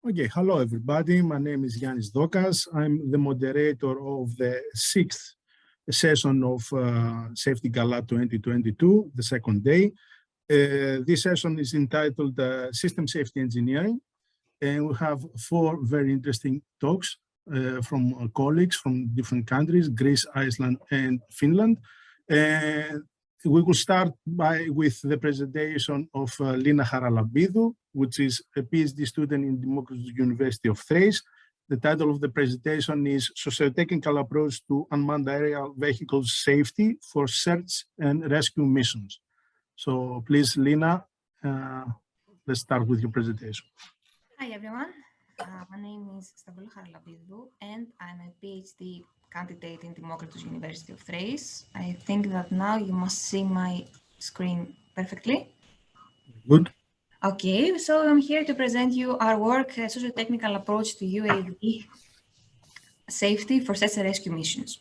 Okay, hello everybody. My name is Yannis Dokas. I'm the moderator of the 6th session of SAFETY GALA 2022, the second day. This session is entitled System Safety Engineering, and we have 4 very interesting talks from colleagues from different countries, Greece, Iceland, and Finland. And we will start with the presentation of Lina Haralambidou, which is a PhD student in Democratic University of Thrace. The title of the presentation is Socio-Technical Approach to Unmanned Aerial Vehicles Safety for Search and Rescue Missions. So please, Lina, let's start with your presentation. Hi, everyone. My name is Stp Haralambidou, and I'm a PhD candidate in Democratic University of Thrace. I think that now you must see my screen perfectly. Good. Okay, so I'm here to present you our work, socio-technical approach to UAV safety for search and rescue missions.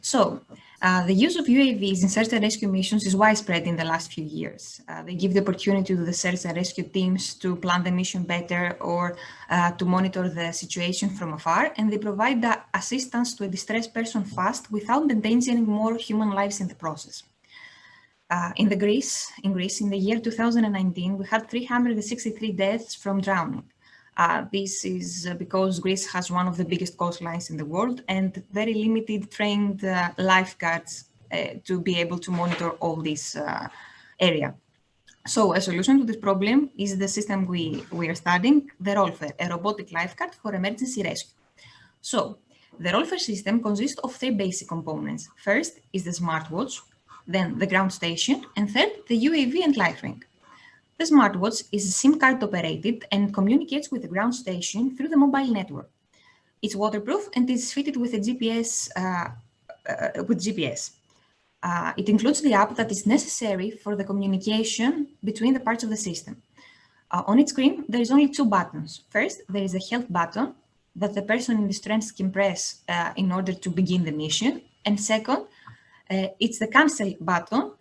So, the use of UAVs in search and rescue missions is widespread in the last few years. They give the opportunity to the search and rescue teams to plan the mission better or to monitor the situation from afar, and they provide the assistance to a distressed person fast without endangering more human lives in the process. In Greece, in the year 2019, we had 363 deaths from drowning. This is because Greece has one of the biggest coastlines in the world and very limited trained lifeguards to be able to monitor all this area. So a solution to this problem is the system we are studying, the Rolfer, a robotic lifeguard for emergency rescue. So the Rolfer system consists of 3 basic components. First is the smartwatch, then the ground station, and third, the UAV and light ring. The smartwatch is SIM card operated and communicates with the ground station through the mobile network. It's waterproof and is fitted with a GPS. It includes the app that is necessary for the communication between the parts of the system. On its screen, there is only 2 buttons. First, there is a help button that the person in distress can press in order to begin the mission. And second, it's the cancel button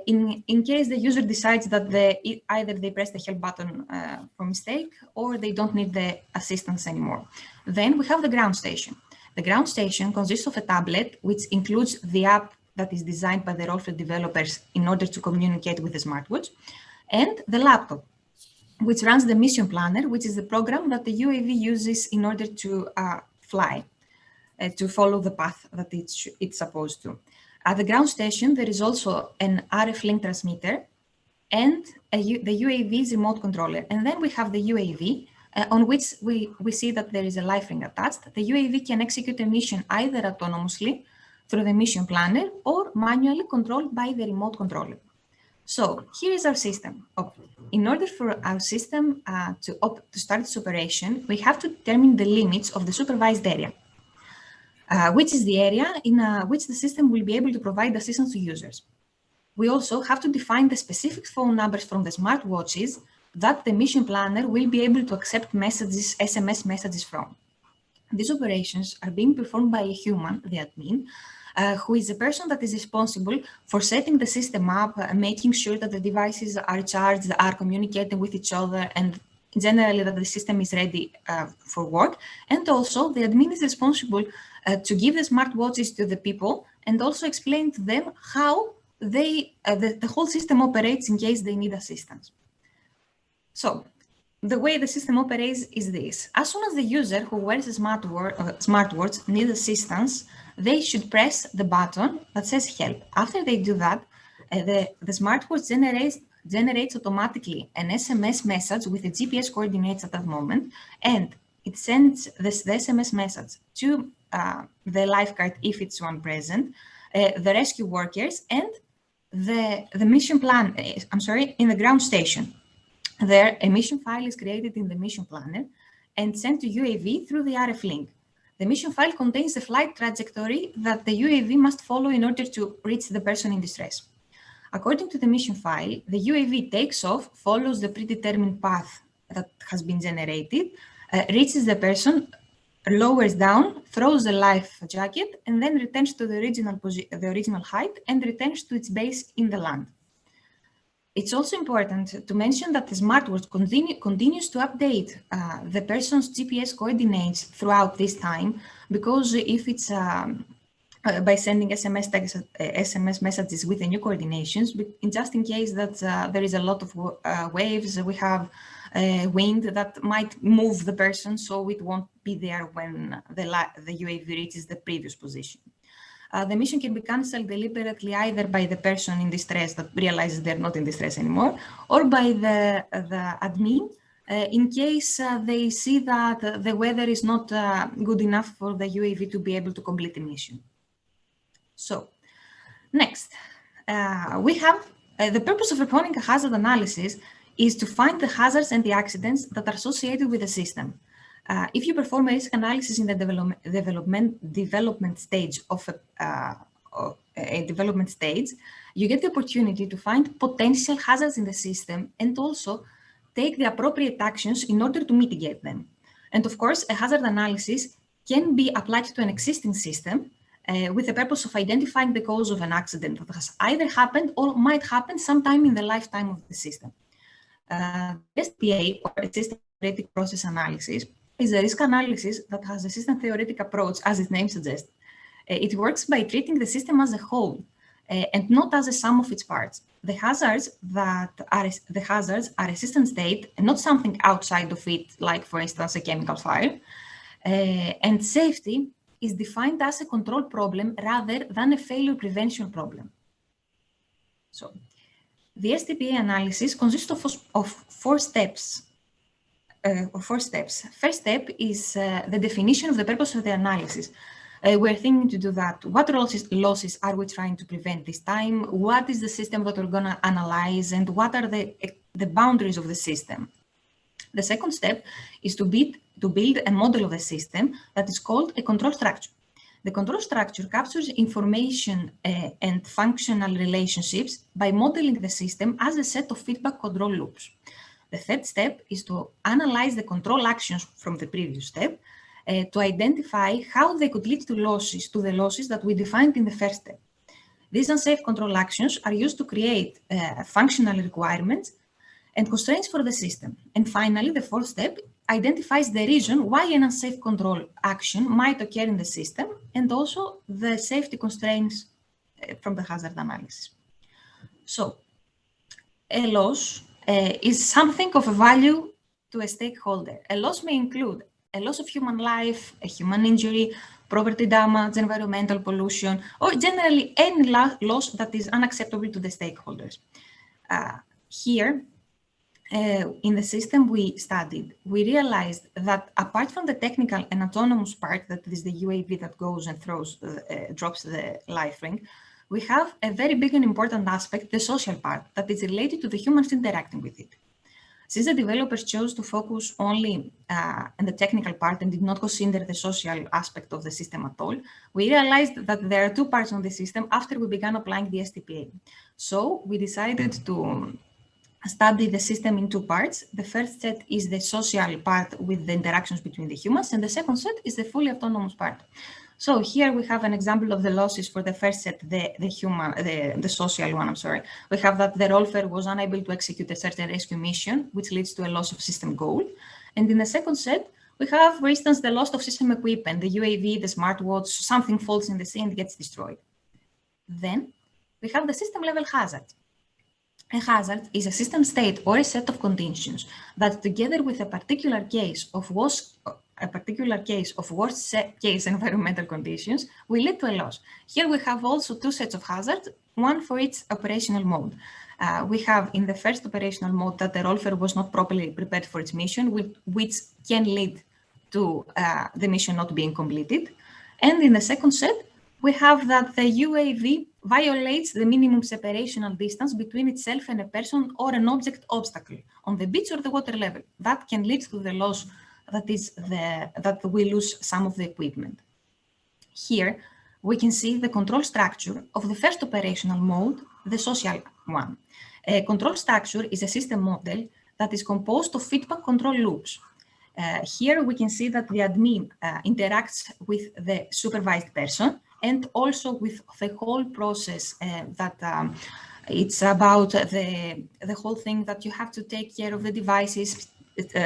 in case the user decides that either they press the help button for mistake or they don't need the assistance anymore. Then we have the ground station. The ground station consists of a tablet, which includes the app that is designed by the Rolfer developers in order to communicate with the smartwatch, and the laptop, which runs the mission planner, which is the program that the UAV uses in order to fly, to follow the path that it's supposed to. At the ground station, there is also an RF link transmitter and the UAV's remote controller. And then we have the UAV on which we see that there is a life ring attached. The UAV can execute a mission either autonomously through the mission planner or manually controlled by the remote controller. So here is our system. In order for our system to start its operation, we have to determine the limits of the supervised area. Which is the area in which the system will be able to provide assistance to users. We also have to define the specific phone numbers from the smartwatches that the mission planner will be able to accept messages, SMS messages from. These operations are being performed by a human, the admin, who is the person that is responsible for setting the system up, making sure that the devices are charged, are communicating with each other, and generally that the system is ready for work. And also the admin is responsible to give the smartwatches to the people and also explain to them how the whole system operates in case they need assistance. So the way the system operates is this. As soon as the user who wears a smartwatch needs assistance, they should press the button that says help. After they do that, the smartwatch generates automatically an SMS message with the GPS coordinates at that moment, and it sends the SMS message to the lifeguard, if it's one present, the rescue workers, and the mission plan, in the ground station. There, a mission file is created in the mission planner and sent to UAV through the RF link. The mission file contains the flight trajectory that the UAV must follow in order to reach the person in distress. According to the mission file, the UAV takes off, follows the predetermined path that has been generated, reaches the person, lowers down, throws the life jacket, and then returns to the original height and returns to its base in the land. It's also important to mention that the smartwatch continues to update the person's GPS coordinates throughout this time, because if it's by sending SMS messages with the new coordinations, just in case that there is a lot of waves, we have wind that might move the person, so it won't be there when the UAV reaches the previous position. The mission can be cancelled deliberately either by the person in distress that realizes they're not in distress anymore, or by the admin in case they see that the weather is not good enough for the UAV to be able to complete the mission. So, next, we have the purpose of performing a hazard analysis is to find the hazards and the accidents that are associated with the system. If you perform a risk analysis in the development stage of a development stage, you get the opportunity to find potential hazards in the system and also take the appropriate actions in order to mitigate them. And of course, a hazard analysis can be applied to an existing system with the purpose of identifying the cause of an accident that has either happened or might happen sometime in the lifetime of the system. SPA, or System Theoretic Process Analysis, is a risk analysis that has a system theoretic approach, as its name suggests. It works by treating the system as a whole and not as a sum of its parts. The hazards are a system state and not something outside of it, like, for instance, a chemical fire. And safety is defined as a control problem rather than a failure prevention problem. So, the STP analysis consists of four steps. First step is the definition of the purpose of the analysis. We're thinking to do that. What losses are we trying to prevent this time? What is the system that we're going to analyze? And what are the boundaries of the system? The second step is to build a model of the system that is called a control structure. The control structure captures information and functional relationships by modeling the system as a set of feedback control loops. The third step is to analyze the control actions from the previous step to identify how they could lead to the losses that we defined in the first step. These unsafe control actions are used to create functional requirements and constraints for the system. And finally, the fourth step identifies the reason why an unsafe control action might occur in the system and also the safety constraints from the hazard analysis. So, a loss is something of a value to a stakeholder. A loss may include a loss of human life, a human injury, property damage, environmental pollution, or generally any loss that is unacceptable to the stakeholders. Here, in the system we studied, we realized that apart from the technical and autonomous part, that is the UAV that goes and drops the life ring, we have a very big and important aspect, the social part, that is related to the humans interacting with it. Since the developers chose to focus only on the technical part and did not consider the social aspect of the system at all, we realized that there are two parts of the system after we began applying the STPA. So we decided to study the system in two parts. The first set is the social part with the interactions between the humans, and the second set is the fully autonomous part. So here we have an example of the losses for the first set, the social one, I'm sorry. We have that the rolfer was unable to execute a certain rescue mission, which leads to a loss of system goal. And in the second set, we have, for instance, the loss of system equipment, the UAV, the smartwatch, something falls in the sea and gets destroyed. Then we have the system level hazard. A hazard is a system state or a set of conditions that, together with a particular case of worst case environmental conditions, will lead to a loss. Here we have also two sets of hazards, one for each operational mode. We have in the first operational mode that the rolfer was not properly prepared for its mission, which can lead to the mission not being completed. And in the second set, we have that the UAV violates the minimum separational distance between itself and a person or an object obstacle on the beach or the water level. That can lead to the loss that we lose some of the equipment. Here, we can see the control structure of the first operational mode, the social one. A control structure is a system model that is composed of feedback control loops. Here, we can see that the admin interacts with the supervised person and also with the whole process that It's about the whole thing that you have to take care of the devices,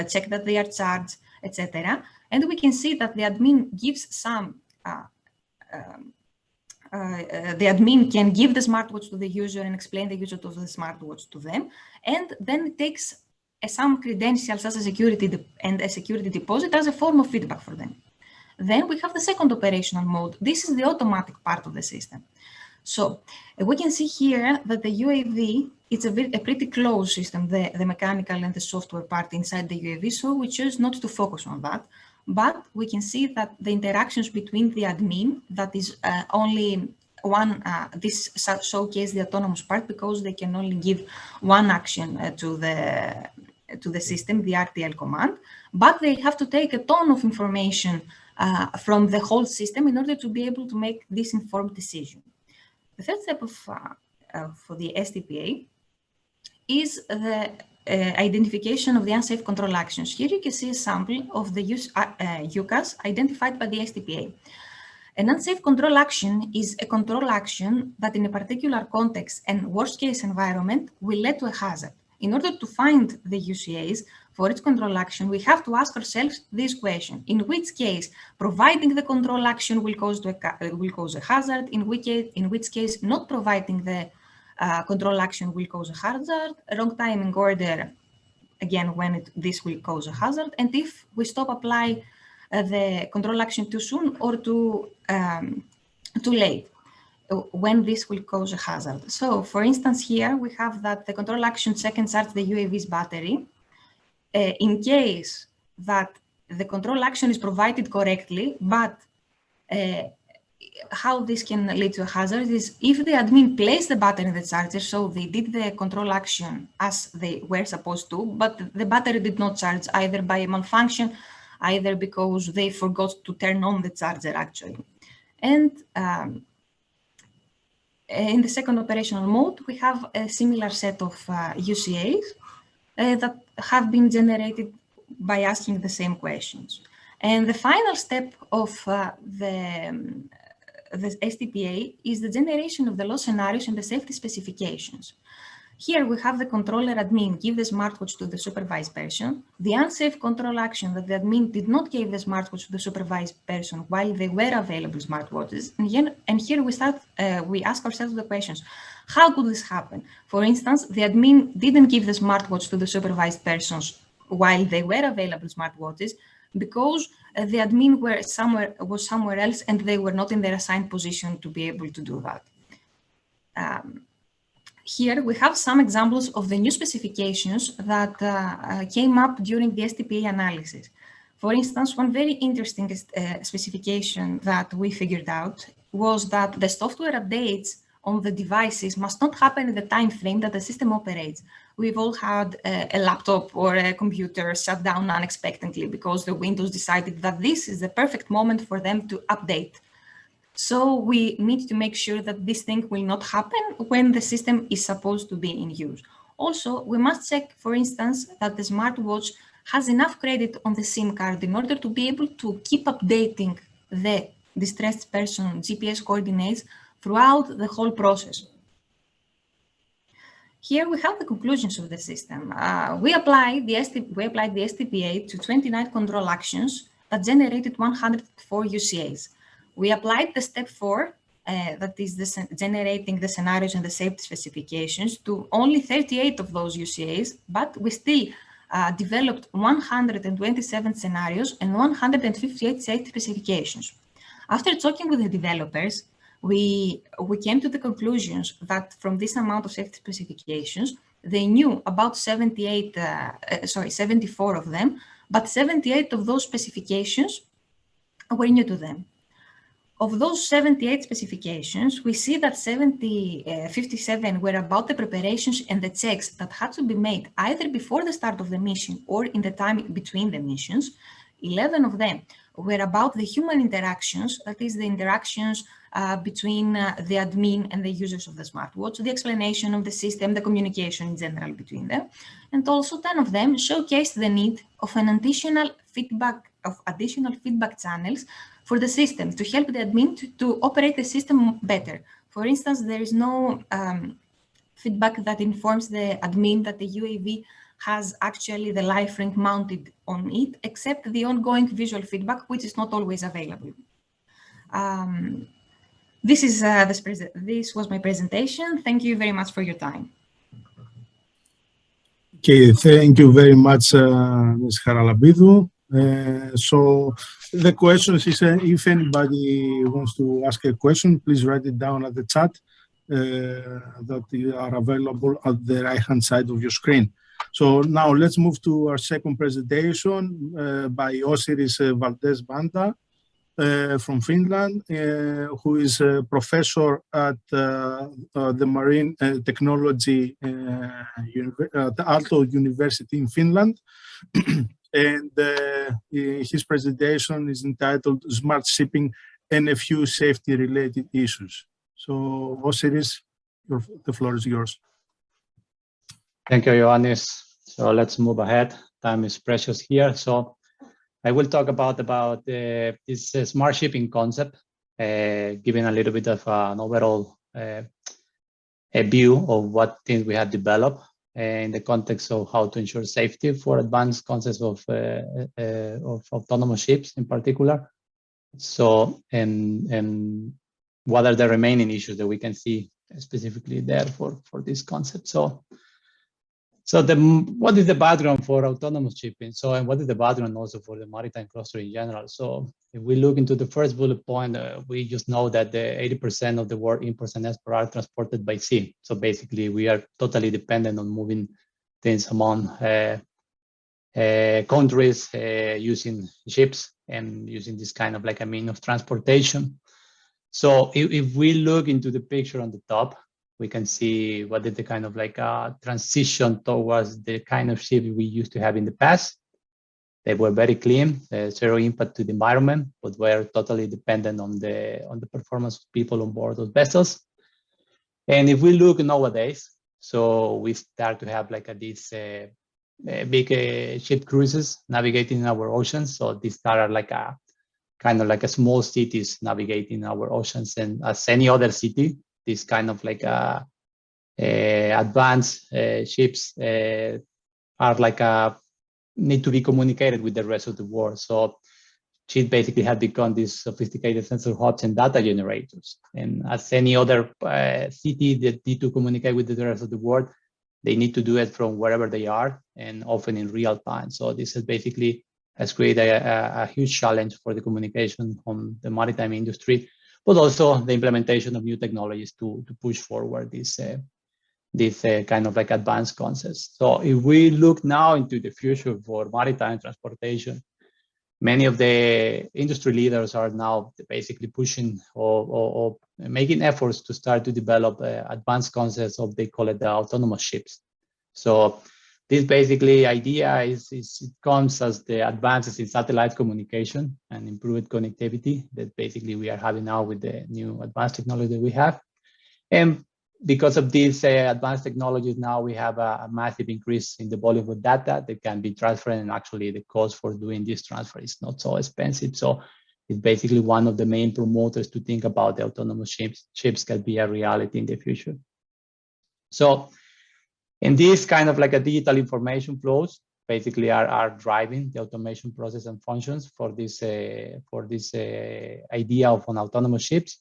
check that they are charged, etc. And we can see that the admin gives some, the admin can give the smartwatch to the user and explain the use of the smartwatch to them. And then it takes some credentials as a security and a security deposit as a form of feedback for them. Then we have the second operational mode. This is the automatic part of the system. So we can see here that the UAV, it's a pretty closed system, the mechanical and the software part inside the UAV, so we choose not to focus on that. But we can see that the interactions between the admin, that is only one, this showcase the autonomous part because they can only give one action to the system, the RTL command, but they have to take a ton of information from the whole system in order to be able to make this informed decision. The third step for the STPA is the identification of the unsafe control actions. Here you can see a sample of the UCAS identified by the STPA. An unsafe control action is a control action that in a particular context and worst case environment will lead to a hazard. In order to find the UCAs for its control action, we have to ask ourselves this question: in which case providing the control action will cause a hazard, in which case not providing the control action will cause a hazard, wrong timing order, again, when this will cause a hazard, and if we stop apply the control action too soon or too late, when this will cause a hazard. So, for instance, here we have that the control action second charge the UAV's battery. In case that the control action is provided correctly, but how this can lead to a hazard is if the admin placed the battery in the charger, so they did the control action as they were supposed to, but the battery did not charge either by a malfunction, either because they forgot to turn on the charger actually. And in the second operational mode, we have a similar set of UCAs that have been generated by asking the same questions. And the final step of the STPA is the generation of the loss scenarios and the safety specifications. Here we have the controller admin give the smartwatch to the supervised person, the unsafe control action that the admin did not give the smartwatch to the supervised person while they were available smartwatches. And here we ask ourselves the questions: how could this happen? For instance, the admin didn't give the smartwatch to the supervised persons while they were available smartwatches because the admin was somewhere else and they were not in their assigned position to be able to do that. Here we have some examples of the new specifications that came up during the STP analysis. For instance, one very interesting specification that we figured out was that the software updates on the devices must not happen in the time frame that the system operates. We've all had a laptop or a computer shut down unexpectedly because the Windows decided that this is the perfect moment for them to update. So we need to make sure that this thing will not happen when the system is supposed to be in use. Also, we must check, for instance, that the smartwatch has enough credit on the SIM card in order to be able to keep updating the distressed person GPS coordinates throughout the whole process. Here we have the conclusions of the system. We applied the STPA to 29 control actions that generated 104 UCAs. We applied the step 4, that is generating the scenarios and the safety specifications, to only 38 of those UCAs, but we still developed 127 scenarios and 158 safety specifications. After talking with the developers, we came to the conclusions that from this amount of safety specifications, they knew about 74 of them, but 78 of those specifications were new to them. Of those 78 specifications, we see that 57 were about the preparations and the checks that had to be made either before the start of the mission or in the time between the missions. 11 of them were about the human interactions, that is the interactions between the admin and the users of the smartwatch, the explanation of the system, the communication in general between them. And also 10 of them showcased the need of an additional feedback channels for the system to help the admin to operate the system better. For instance, there is no feedback that informs the admin that the UAV has actually the life ring mounted on it, except the ongoing visual feedback, which is not always available. This was my presentation. Thank you very much for your time. Okay, thank you very much, Ms. Haralabidou. So the questions is, if anybody wants to ask a question, please write it down at the chat that are available at the right-hand side of your screen. So now let's move to our second presentation by Osiris Valdez-Banda from Finland, who is a professor at the Marine Technology at the Aalto University in Finland. And his presentation is entitled Smart Shipping and a Few Safety-Related Issues. So, Osiris, the floor is yours. Thank you, Ioannis. So let's move ahead. Time is precious here. So I will talk about this smart shipping concept, giving a little bit of an overall a view of what things we have developed in the context of how to ensure safety for advanced concepts of autonomous ships in particular. So, and what are the remaining issues that we can see specifically there for this concept. So what is the background for autonomous shipping? So, and what is the background also for the maritime cluster in general? So if we look into the first bullet point, we just know that the 80% of the world imports and exports are transported by sea. So basically we are totally dependent on moving things among countries using ships and using this kind of like a mean of transportation. So if we look into the picture on the top, we can see what is the kind of like a transition towards the kind of ship we used to have in the past. They were very clean, zero impact to the environment, but were totally dependent on the performance of people on board those vessels. And if we look nowadays, so we start to have like these big ship cruises navigating in our oceans. So these are like a kind of like a small cities navigating our oceans, and as any other city, this kind of like advanced ships are like need to be communicated with the rest of the world. So ships basically have become these sophisticated sensor hubs and data generators. And as any other city that need to communicate with the rest of the world, they need to do it from wherever they are and often in real time. So this is basically has created a huge challenge for the communication on the maritime industry, but also the implementation of new technologies to push forward this kind of like advanced concepts. So if we look now into the future for maritime transportation, many of the industry leaders are now basically pushing or making efforts to start to develop advanced concepts of, they call it the autonomous ships. So this basically idea it comes as the advances in satellite communication and improved connectivity that basically we are having now with the new advanced technology that we have. And because of these advanced technologies, now we have a massive increase in the volume of data that can be transferred, and actually the cost for doing this transfer is not so expensive. So it's basically one of the main promoters to think about the autonomous ships can be a reality in the future. So in this kind of like a digital information flows, basically are driving the automation process and functions for this idea of an autonomous ships.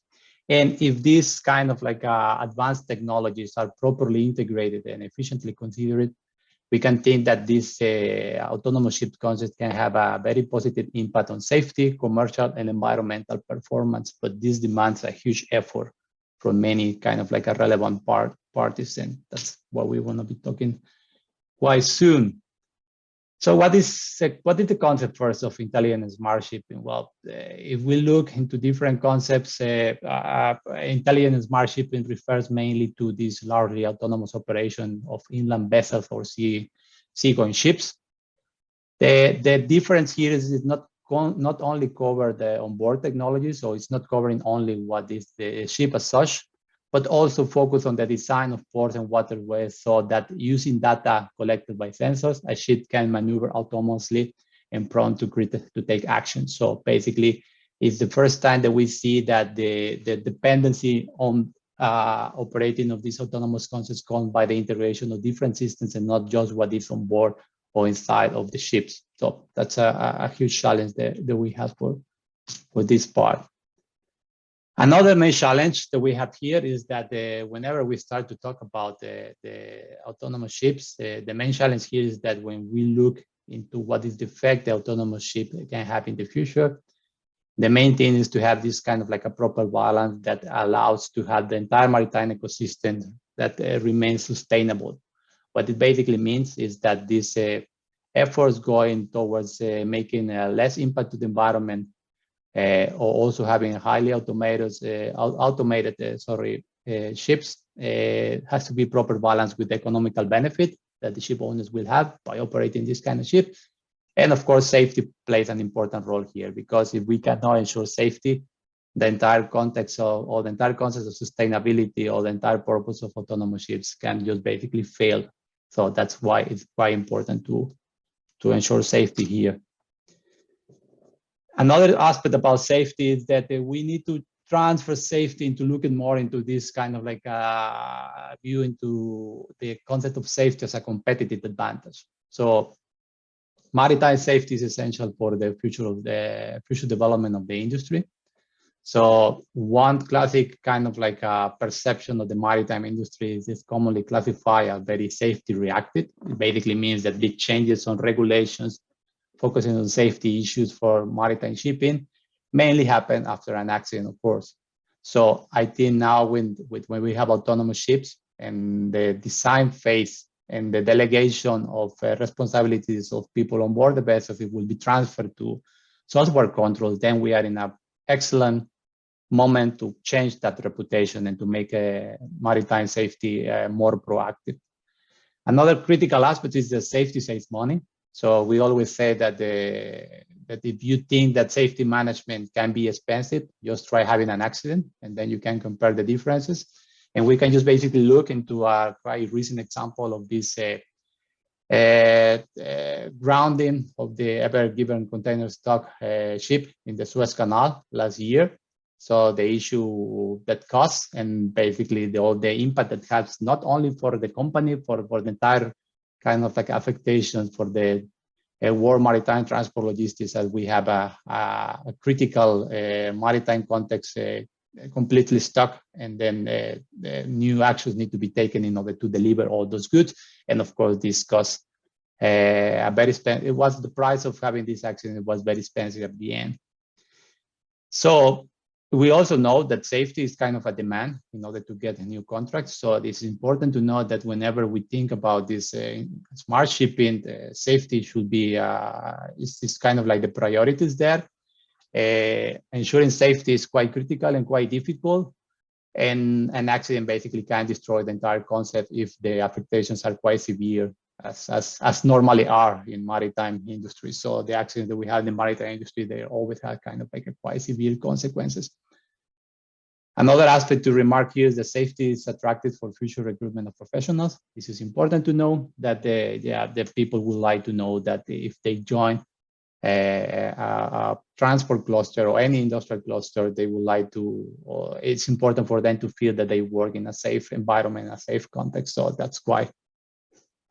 And if these kind of like advanced technologies are properly integrated and efficiently considered, we can think that this autonomous ship concept can have a very positive impact on safety, commercial, and environmental performance. But this demands a huge effort from many kind of like a relevant parties, and that's what we want to be talking quite soon. So what is the concept first of intelligent and smart shipping? Well, if we look into different concepts, intelligent and smart shipping refers mainly to this largely autonomous operation of inland vessels or seagoing ships. The difference here is it not only cover the onboard technology, so it's not covering only what is the ship as such, but also focus on the design of ports and waterways, so that using data collected by sensors, a ship can maneuver autonomously and prone to take action. So basically, it's the first time that we see that the dependency on operating of these autonomous concepts come by the integration of different systems and not just what is on board or inside of the ships. So that's a huge challenge that we have for this part. Another main challenge that we have here is that whenever we start to talk about the autonomous ships, the main challenge here is that when we look into what is the effect the autonomous ship can have in the future, the main thing is to have this kind of like a proper balance that allows to have the entire maritime ecosystem that remains sustainable. What it basically means is that these efforts going towards making less impact to the environment, or also having highly automated ships has to be proper balance with the economical benefit that the ship owners will have by operating this kind of ship. And of course, safety plays an important role here, because if we cannot ensure safety, the entire context of, or the entire concept of sustainability or the entire purpose of autonomous ships can just basically fail. So that's why it's quite important to ensure safety here. Another aspect about safety is that we need to transfer safety into looking more into this kind of like a view into the concept of safety as a competitive advantage. So maritime safety is essential for the future development of the industry. So one classic kind of like a perception of the maritime industry is commonly classified as very safety reactive. It basically means that big changes on regulations focusing on safety issues for maritime shipping mainly happen after an accident, of course. So I think now when we have autonomous ships and the design phase and the delegation of responsibilities of people on board the vessels, it will be transferred to software controls, then we are in an excellent moment to change that reputation and to make maritime safety more proactive. Another critical aspect is that safety saves money. So we always say that that if you think that safety management can be expensive, just try having an accident, and then you can compare the differences. And we can just basically look into a quite recent example of this grounding of the Ever Given container stock ship in the Suez Canal last year. So the issue that caused, and basically all the impact that has not only for the company, for the entire kind of like affectation for the world maritime transport logistics, as we have a critical maritime context completely stuck, and then new actions need to be taken in order to deliver all those goods. And of course, this cost a very expensive. It was the price of having this accident. It was very expensive at the end. So we also know that safety is kind of a demand in order to get a new contract. So it's important to know that whenever we think about this smart shipping, safety should be is kind of like the priorities there. Ensuring safety is quite critical and quite difficult, and an accident basically can destroy the entire concept if the affectations are quite severe, as normally are in maritime industry. So the accidents that we have in the maritime industry, they always have kind of like a quite severe consequences. Another aspect to remark here is that safety is attractive for future recruitment of professionals. This is important to know, that the people would like to know that if they join a transport cluster or any industrial cluster, they would like to, or it's important for them to feel that they work in a safe environment, a safe context. So that's quite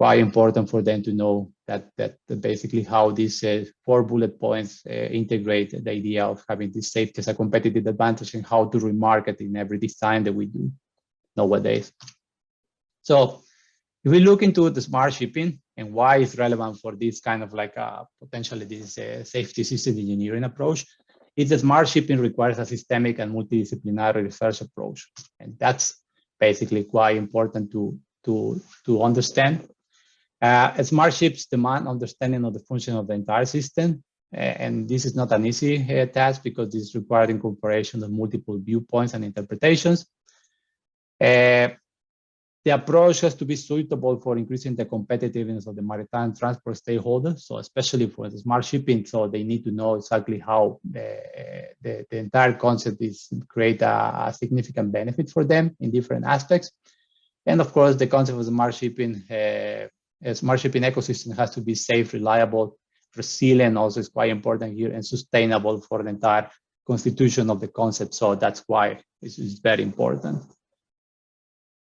important for them to know that basically how these 4 bullet points integrate the idea of having this safety as a competitive advantage, and how to remarket in every design that we do nowadays. So if we look into the smart shipping and why it's relevant for this kind of like potentially this safety system engineering approach, it's that smart shipping requires a systemic and multidisciplinary research approach. And that's basically quite important to understand. Smart ships demand understanding of the function of the entire system. And this is not an easy task, because this requires incorporation of multiple viewpoints and interpretations. The approach has to be suitable for increasing the competitiveness of the maritime transport stakeholders. So especially for the smart shipping, so they need to know exactly how the entire concept is create a significant benefit for them in different aspects. And of course, the concept of smart shipping, a smart shipping ecosystem has to be safe, reliable, resilient, also is quite important here, and sustainable for the entire constitution of the concept. So that's why this is very important.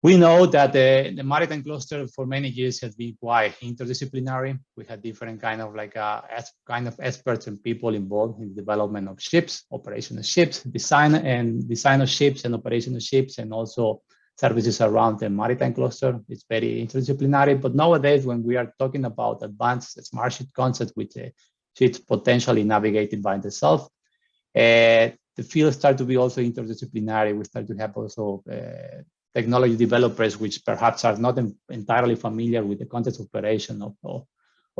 We know that the maritime cluster for many years has been quite interdisciplinary. We had different kind of experts and people involved in the development of ships, operation of ships, design of ships and operation of ships, and also services around the maritime cluster. It's very interdisciplinary. But nowadays, when we are talking about advanced smart ship concepts with ships potentially navigated by themselves, the field start to be also interdisciplinary. We start to have also technology developers which perhaps are not entirely familiar with the context of operation of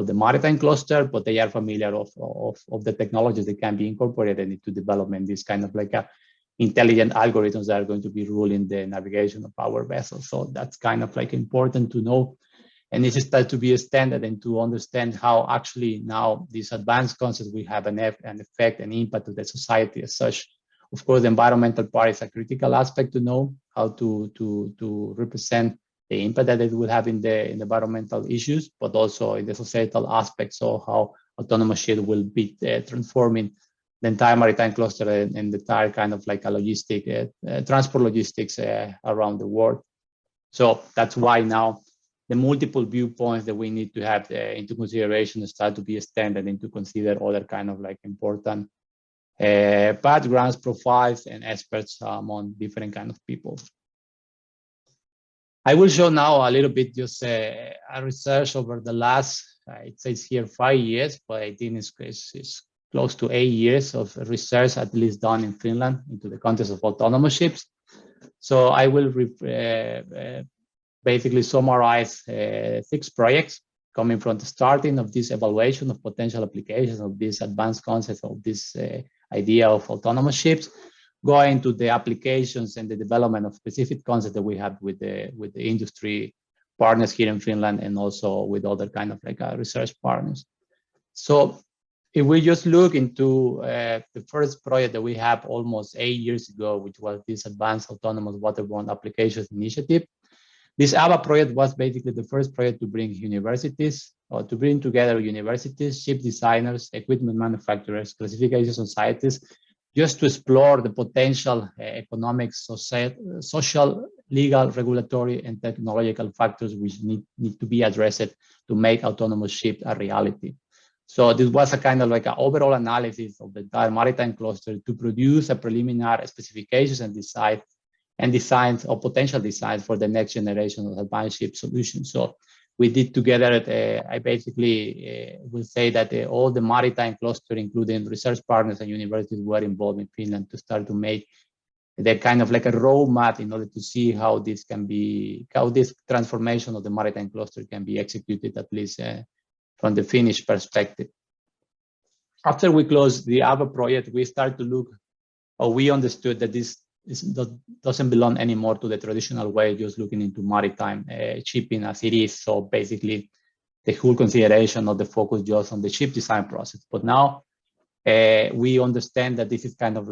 the maritime cluster, but they are familiar of the technologies that can be incorporated into development, this kind of intelligent algorithms that are going to be ruling the navigation of our vessels. So that's kind of important to know. And this starts to be a standard and to understand how actually now these advanced concepts will have an effect and impact to the society as such. Of course, the environmental part is a critical aspect to know how to represent the impact that it will have in the environmental issues, but also in the societal aspects of how autonomous ship will be transforming the entire maritime cluster and the entire kind of a transport logistics around the world. So that's why now the multiple viewpoints that we need to have into consideration start to be a standard and to consider other kind of important backgrounds, profiles, and experts among different kind of people. I will show now a little bit just a research over the last, it says here 5 years, but I think it's close to 8 years of research, at least done in Finland, into the context of autonomous ships. So I will basically summarize 6 projects coming from the starting of this evaluation of potential applications of this advanced concept of this idea of autonomous ships, going to the applications and the development of specific concepts that we have with the industry partners here in Finland and also with other kind of research partners. So if we just look into the first project that we have almost 8 years ago, which was this Advanced Autonomous Waterborne Applications Initiative, this AVA project was basically the first project to bring universities or to bring together universities, ship designers, equipment manufacturers, classification societies, just to explore the potential economic, social, legal, regulatory, and technological factors which need to be addressed to make autonomous ships a reality. So this was a kind of an overall analysis of the entire maritime cluster to produce a preliminary specifications and designs or potential designs for the next generation of advanced ship solutions. So we did together, I basically will say that all the maritime cluster, including research partners and universities, were involved in Finland to start to make the kind of a roadmap in order to see how this can be, how this transformation of the maritime cluster can be executed, at least from the Finnish perspective. After we closed the AVA project, we started to look, or we understood that this doesn't belong anymore to the traditional way, just looking into maritime shipping as it is. So basically, the whole consideration of the focus just on the ship design process. But now we understand that this is kind of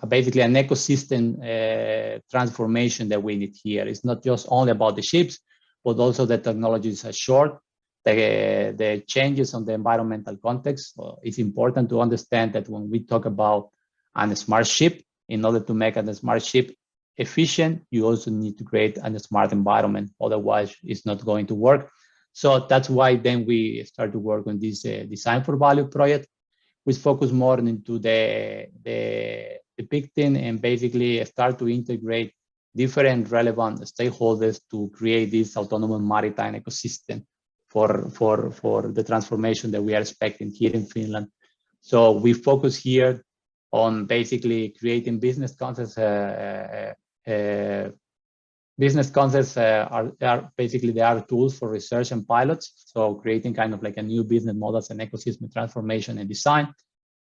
basically an ecosystem transformation that we need here. It's not just only about the ships, but also the technologies are short. The changes on the environmental context. It's important to understand that when we talk about a smart ship, in order to make a smart ship efficient, you also need to create a smart environment. Otherwise, it's not going to work. So that's why then we start to work on this Design for Value project, which focus more into the depicting and basically start to integrate different relevant stakeholders to create this autonomous maritime ecosystem for the transformation that we are expecting here in Finland. So we focus here on basically creating business concepts. Business concepts are basically, they are tools for research and pilots. So creating kind of a new business models and ecosystem transformation and design,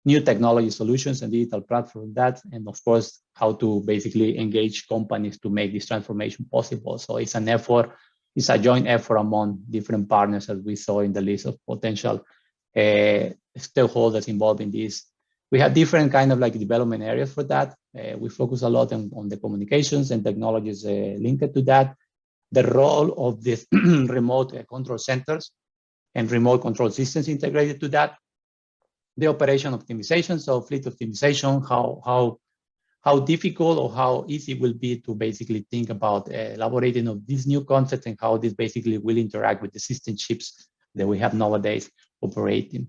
new technology solutions and digital platform that, and of course, how to basically engage companies to make this transformation possible. So it's an effort, it's a joint effort among different partners, as we saw in the list of potential stakeholders involved in this. We have different kind of development areas for that. We focus a lot on the communications and technologies linked to that. The role of these remote control centers and remote control systems integrated to that. The operation optimization, so fleet optimization, how how difficult or how easy it will be to basically think about elaborating of these new concepts and how this basically will interact with the system chips that we have nowadays operating.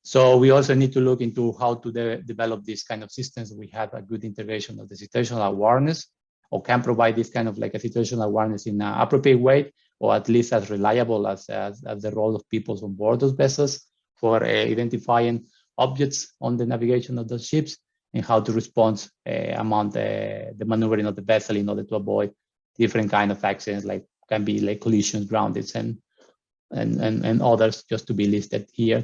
So we also need to look into how to develop these kind of systems. We have a good integration of the situational awareness, or can provide this kind of like a situational awareness in an appropriate way, or at least as reliable as the role of people on board those vessels for identifying objects on the navigation of those ships, and how to respond among the maneuvering of the vessel in order to avoid different kind of accidents, like can be like collisions, groundings, and others, just to be listed here.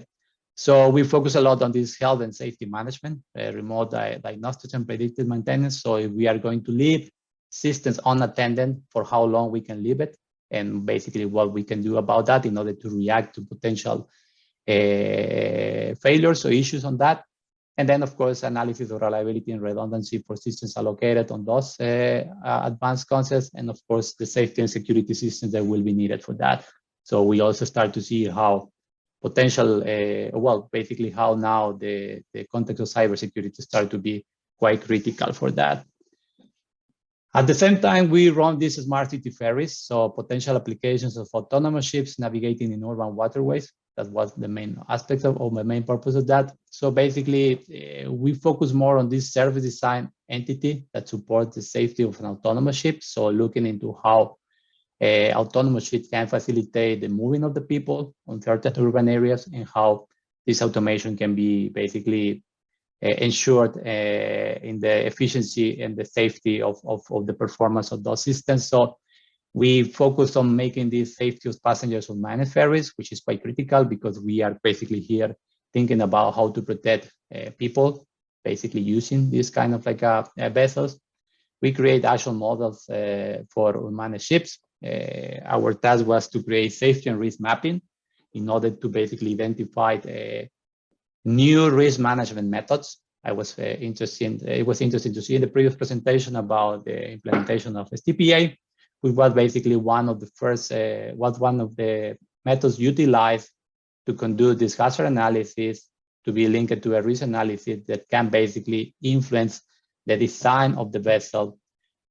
So we focus a lot on this health and safety management, remote diagnostics and predictive maintenance. So if we are going to leave systems unattended, for how long we can leave it, and basically what we can do about that in order to react to potential failures or issues on that. And then, of course, analysis of reliability and redundancy for systems allocated on those advanced concepts, and of course, the safety and security systems that will be needed for that. So we also start to see how potential, well, basically how now the context of cybersecurity start to be quite critical for that. At the same time, we run these smart city ferries, so potential applications of autonomous ships navigating in urban waterways. That was the main aspect of, or the main purpose of that. So basically, we focus more on this service design entity that supports the safety of an autonomous ship. So looking into how autonomous ships can facilitate the moving of the people on certain urban areas, and how this automation can be basically ensured in the efficiency and the safety of the performance of those systems. So we focus on making the safety of passengers on manned ferries, which is quite critical, because we are basically here thinking about how to protect people, basically using this kind of like vessels. We create actual models for unmanned ships. Our task was to create safety and risk mapping in order to basically identify new risk management methods. It was interesting to see in the previous presentation about the implementation of STPA, which was basically one of the methods utilized to conduct this hazard analysis, to be linked to a risk analysis that can basically influence the design of the vessel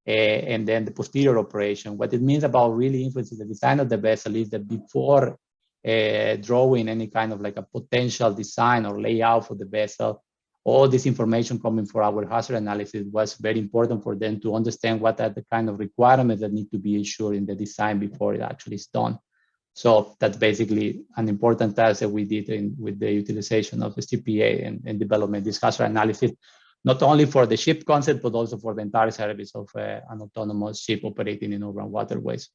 and then the posterior operation. What it means about really influencing the design of the vessel is that before drawing any kind of like a potential design or layout for the vessel, all this information coming for our hazard analysis was very important for them to understand what are the kind of requirements that need to be ensured in the design before it actually is done. So that's basically an important task that we did with the utilization of the STPA and development this hazard analysis, not only for the ship concept, but also for the entire service of an autonomous ship operating in urban waterways.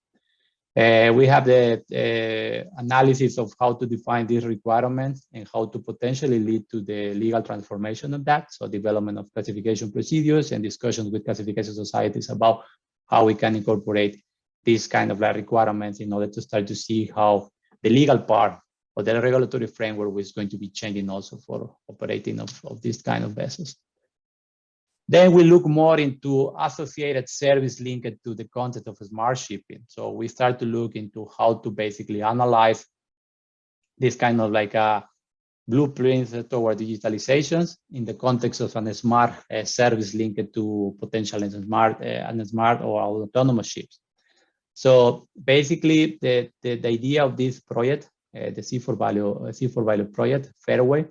We have the analysis of how to define these requirements and how to potentially lead to the legal transformation of that. So development of classification procedures and discussions with classification societies about how we can incorporate these kind of requirements in order to start to see how the legal part of the regulatory framework is going to be changing also for operating of these kind of vessels. Then we look more into associated service linked to the concept of smart shipping. So we start to look into how to basically analyze this kind of like blueprints toward digitalizations in the context of a smart service linked to potential smart or autonomous ships. So basically, the idea of this project, the C4Value project, Fairway,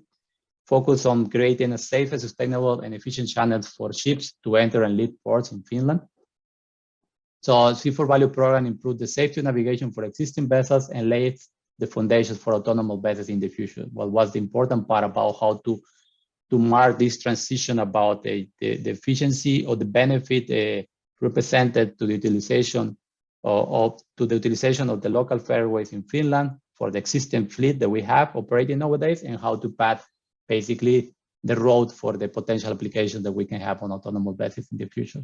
focus on creating a safe, sustainable, and efficient channels for ships to enter and leave ports in Finland. So C4Value program improved the safety navigation for existing vessels and laid the foundations for autonomous vessels in the future. What was the important part about how to mark this transition about the efficiency or the benefit represented to the utilization of the local fairways in Finland for the existing fleet that we have operating nowadays, and how to path basically the road for the potential application that we can have on autonomous vessels in the future.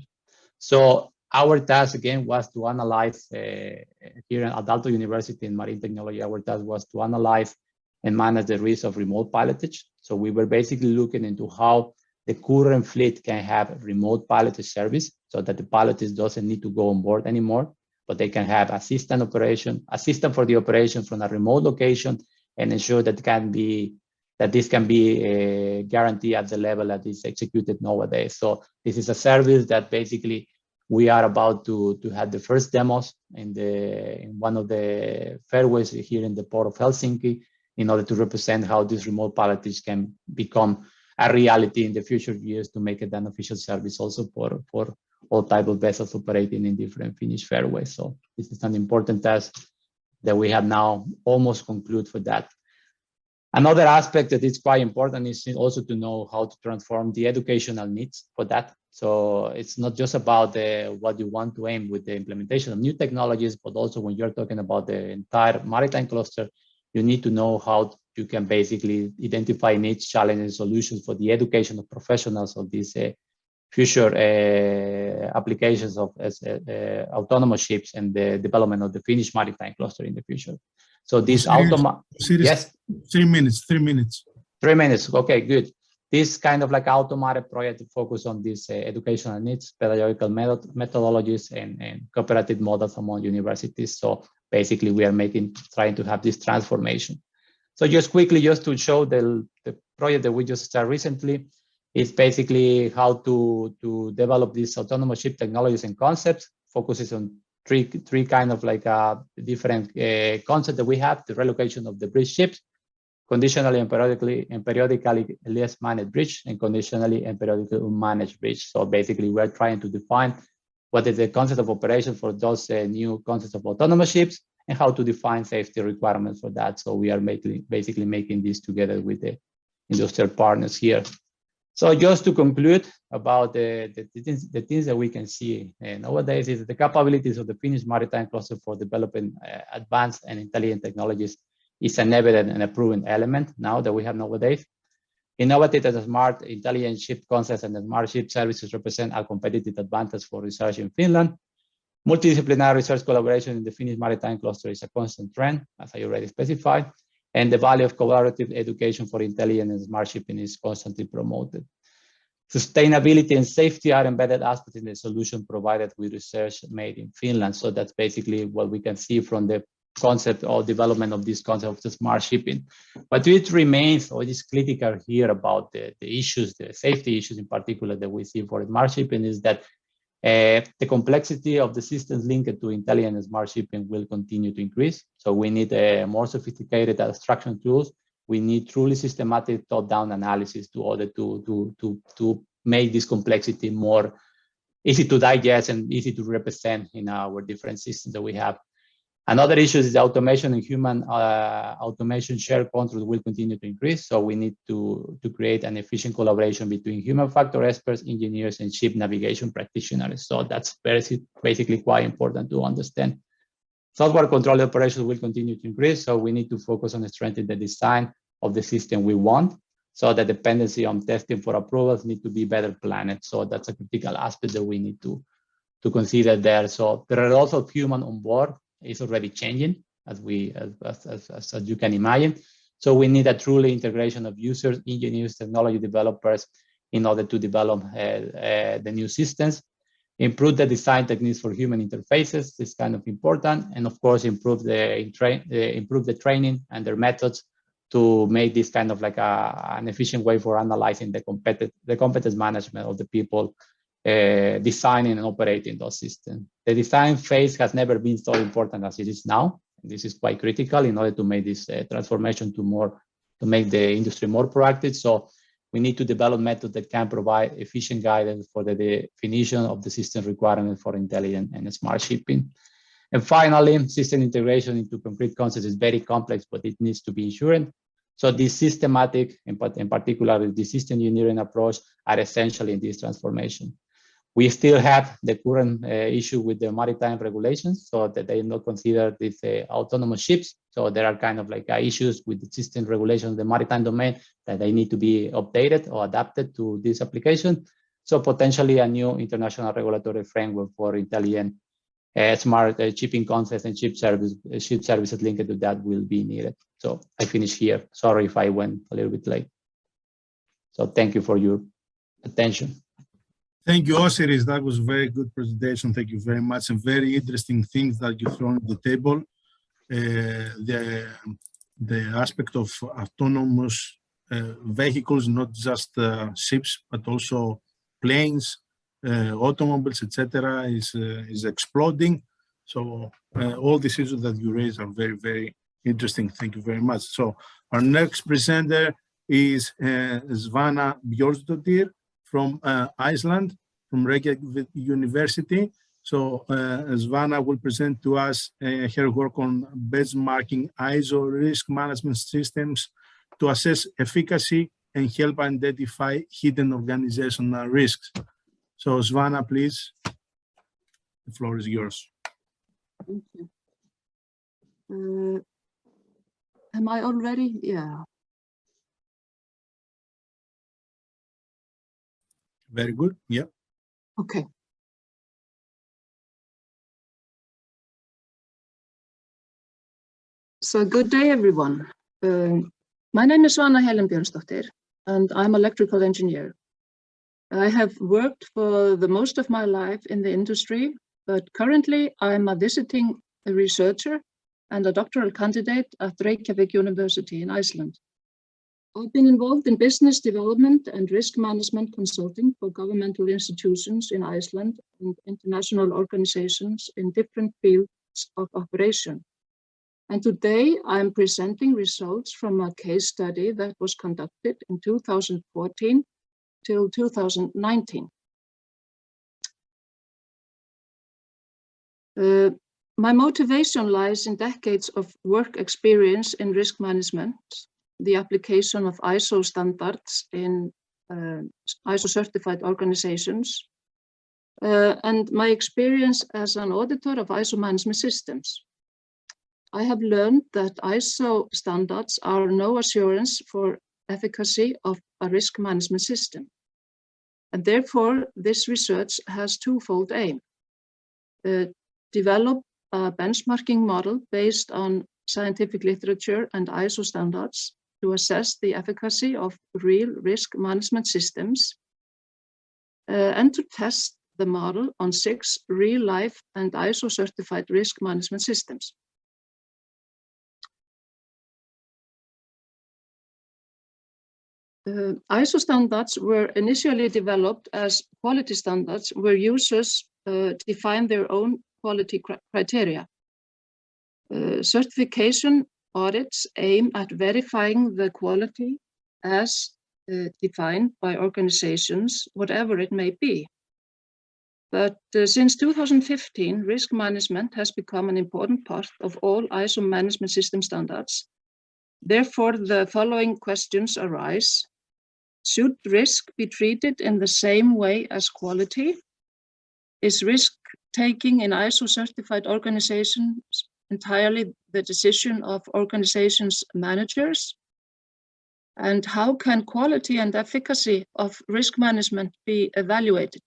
So our task again was to analyze here at Aalto University in Marine Technology. Our task was to analyze and manage the risk of remote pilotage. So we were basically looking into how the current fleet can have remote pilotage service, so that the pilot doesn't need to go on board anymore, but they can have assistant for the operation from a remote location, and ensure that can be that this can be guaranteed at the level that is executed nowadays. So this is a service that basically we are about to have the first demos in one of the fairways here in the port of Helsinki, in order to represent how this remote pilotage can become a reality in the future years, to make it an official service also for all type of vessels operating in different Finnish fairways. So this is an important task that we have now almost concluded for that. Another aspect that is quite important is also to know how to transform the educational needs for that. So it's not just about what you want to aim with the implementation of new technologies, but also when you're talking about the entire maritime cluster, you need to know how you can basically identify needs, challenges, solutions for the education of professionals of these future applications of autonomous ships and the development of the Finnish maritime cluster in the future. So this yes, 3 minutes. 3 minutes. Okay, good. This kind of like automated project focus on these educational needs, pedagogical methodologies, and cooperative models among universities. So basically, we are trying to have this transformation. So just quickly, just to show the project that we just started recently, is basically how to develop these autonomous ship technologies and concepts. Focuses on three kind of like different concepts that we have: the relocation of the bridge ships, conditionally and periodically less managed bridge, and conditionally and periodically unmanaged bridge. So basically, we're trying to define what is the concept of operation for those new concepts of autonomous ships, and how to define safety requirements for that. So we are basically making this together with the industrial partners here. So just to conclude about the things that we can see nowadays is the capabilities of the Finnish maritime cluster for developing advanced and intelligent technologies is an evident and a proven element now that we have nowadays. Innovative and smart intelligent ship concepts and the smart ship services represent a competitive advantage for research in Finland. Multidisciplinary research collaboration in the Finnish maritime cluster is a constant trend, as I already specified, and the value of collaborative education for intelligent and smart shipping is constantly promoted. Sustainability and safety are embedded aspects in the solution provided with research made in Finland. So that's basically what we can see from the concept or development of this concept of the smart shipping. But it remains, or it is critical here about the issues, the safety issues in particular that we see for smart shipping, is that the complexity of the systems linked to intelligent and smart shipping will continue to increase. So we need more sophisticated abstraction tools. We need truly systematic top-down analysis to order to make this complexity more easy to digest and easy to represent in our different systems that we have. Another issue is the automation and human automation shared control will continue to increase. So we need to create an efficient collaboration between human factor experts, engineers, and ship navigation practitioners. So that's basically quite important to understand. Software controlled operations will continue to increase. So we need to focus on strengthening the design of the system we want. So the dependency on testing for approvals need to be better planned. So that's a critical aspect that we need to consider there. So the role of human on board is already changing, as you can imagine. So we need a truly integration of users, engineers, technology developers in order to develop the new systems. Improve the design techniques for human interfaces is kind of important, and of course improve the training and their methods to make this kind of like an efficient way for analyzing the competence management of the people designing and operating those systems. The design phase has never been so important as it is now. This is quite critical in order to make this transformation to make the industry more proactive. So we need to develop methods that can provide efficient guidance for the definition of the system requirements for intelligent and smart shipping. And finally, system integration into concrete concepts is very complex, but it needs to be ensured. So this systematic, in particular, the system engineering approach are essential in this transformation. We still have the current issue with the maritime regulations, so that they not consider these autonomous ships. So there are kind of like issues with the system regulations, the maritime domain, that they need to be updated or adapted to this application. So potentially a new international regulatory framework for intelligent, smart shipping concepts and ship services linked to that will be needed. So I finish here. Sorry if I went a little bit late. So thank you for your attention. Thank you, Osiris. That was a very good presentation. Thank you very much, and very interesting things that you thrown on the table. The aspect of autonomous vehicles, not just ships, but also planes, automobiles, etc., is exploding. So all these issues that you raise are very, very interesting. Thank you very much. So our next presenter is Svana Björnsdóttir from Iceland, from Reykjavik University. So Svana will present to us her work on benchmarking ISO risk management systems to assess efficacy and help identify hidden organizational risks. So Svana, please, the floor is yours. Thank you. Am I already? Yeah. Very good. Yeah. Okay. So good day, everyone. My name is Svana Björnsdóttir, and I'm an electrical engineer. I have worked for the most of my life in the industry, but currently I'm a visiting researcher and a doctoral candidate at Reykjavik University in Iceland. I've been involved in business development and risk management consulting for governmental institutions in Iceland and international organizations in different fields of operation. And today I'm presenting results from a case study that was conducted in 2014 till 2019. My motivation lies in decades of work experience in risk management, the application of ISO standards in ISO certified organizations, and my experience as an auditor of ISO management systems. I have learned that ISO standards are no assurance for efficacy of a risk management system. And therefore, this research has twofold aim. Develop a benchmarking model based on scientific literature and ISO standards to assess the efficacy of real risk management systems, and to test the model on 6 real-life and ISO-certified risk management systems. ISO standards were initially developed as quality standards where users define their own quality criteria. Certification audits aim at verifying the quality as defined by organizations, whatever it may be. But since 2015, risk management has become an important part of all ISO management system standards. Therefore, the following questions arise. Should risk be treated in the same way as quality? Is risk-taking in ISO-certified organizations entirely the decision of organizations' managers? And how can quality and efficacy of risk management be evaluated?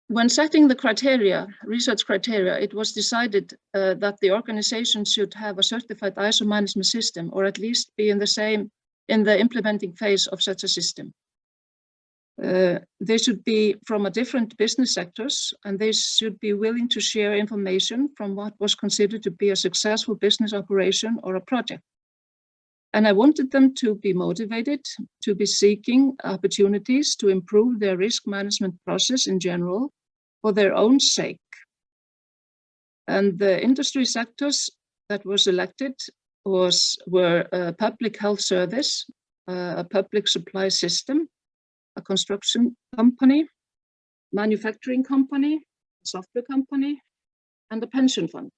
When setting the criteria, research criteria, it was decided that the organization should have a certified ISO management system, or at least be in the implementing phase of such a system. They should be from a different business sectors, and they should be willing to share information from what was considered to be a successful business operation or a project. And I wanted them to be motivated, to be seeking opportunities to improve their risk management process in general, for their own sake. And the industry sectors that were selected were a public health service, a public supply system, a construction company, manufacturing company, a software company, and a pension fund.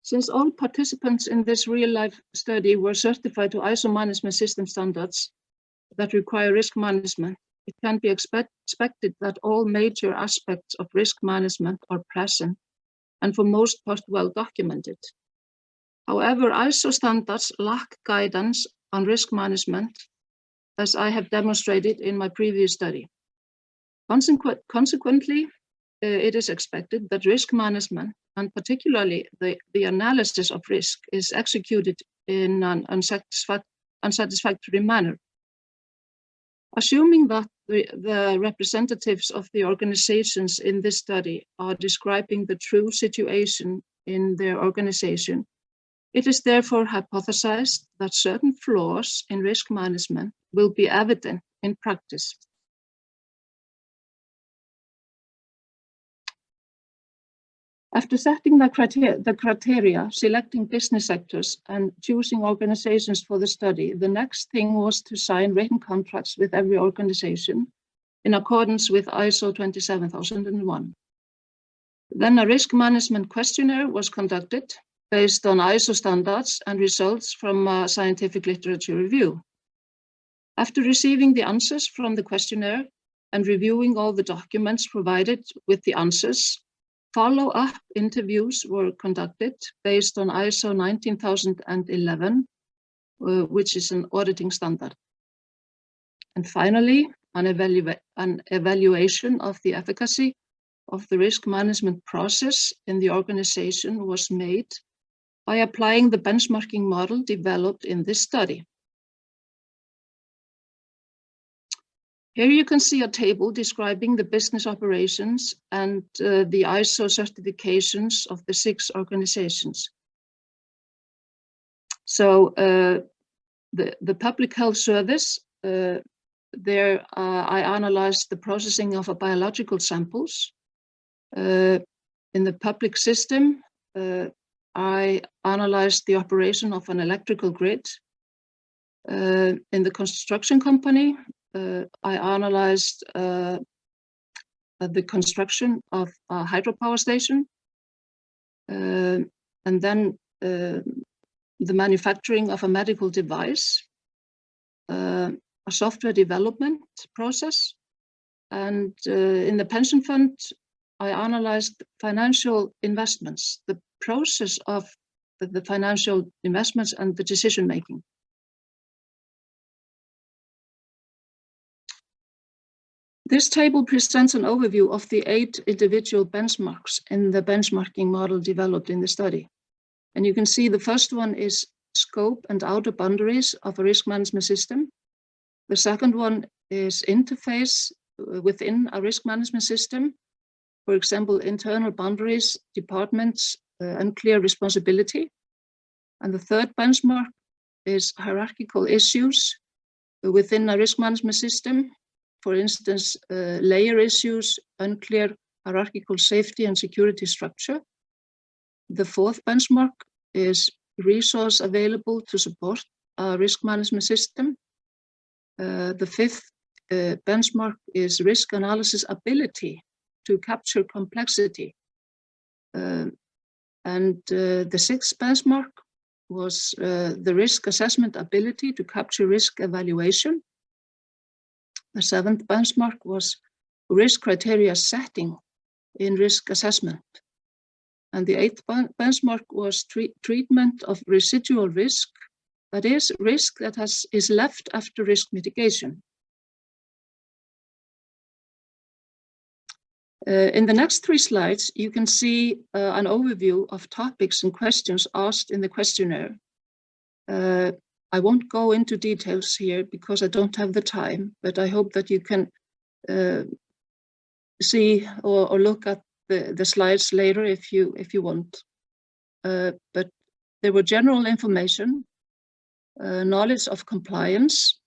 Since all participants in this real-life study were certified to ISO management system standards that require risk management, it can be expected that all major aspects of risk management are present and for most part well documented. However, ISO standards lack guidance on risk management, as I have demonstrated in my previous study. Consequently, it is expected that risk management, and particularly the analysis of risk, is executed in an unsatisfactory manner. Assuming that the representatives of the organizations in this study are describing the true situation in their organization, it is therefore hypothesized that certain flaws in risk management will be evident in practice. After setting the criteria, selecting business sectors, and choosing organizations for the study, the next thing was to sign written contracts with every organization in accordance with ISO 27001. Then a risk management questionnaire was conducted based on ISO standards and results from a scientific literature review. After receiving the answers from the questionnaire and reviewing all the documents provided with the answers, follow-up interviews were conducted based on ISO 19011, which is an auditing standard. And finally, an evaluation of the efficacy of the risk management process in the organization was made by applying the benchmarking model developed in this study. Here you can see a table describing the business operations and the ISO certifications of the 6 organizations. So the public health service, there I analyzed the processing of biological samples. In the public system, I analyzed the operation of an electrical grid. In the construction company, I analyzed the construction of a hydropower station, and then the manufacturing of a medical device, a software development process, and in the pension fund, I analyzed financial investments, the process of the financial investments and the decision making. This table presents an overview of the 8 individual benchmarks in the benchmarking model developed in the study. And you can see the first one is scope and outer boundaries of a risk management system. The second one is interface within a risk management system. For example, internal boundaries, departments, unclear responsibility. And the third benchmark is hierarchical issues within a risk management system. For instance, layer issues, unclear hierarchical safety and security structure. The fourth benchmark is resource available to support a risk management system. The fifth benchmark is risk analysis ability to capture complexity. And the sixth benchmark was the risk assessment ability to capture risk evaluation. The seventh benchmark was risk criteria setting in risk assessment. And the eighth benchmark was treatment of residual risk, that is, risk that is left after risk mitigation. In the next 3 slides, you can see an overview of topics and questions asked in the questionnaire. I won't go into details here because I don't have the time, but I hope that you can see or look at the slides later if you want. But there were general information, knowledge of compliance,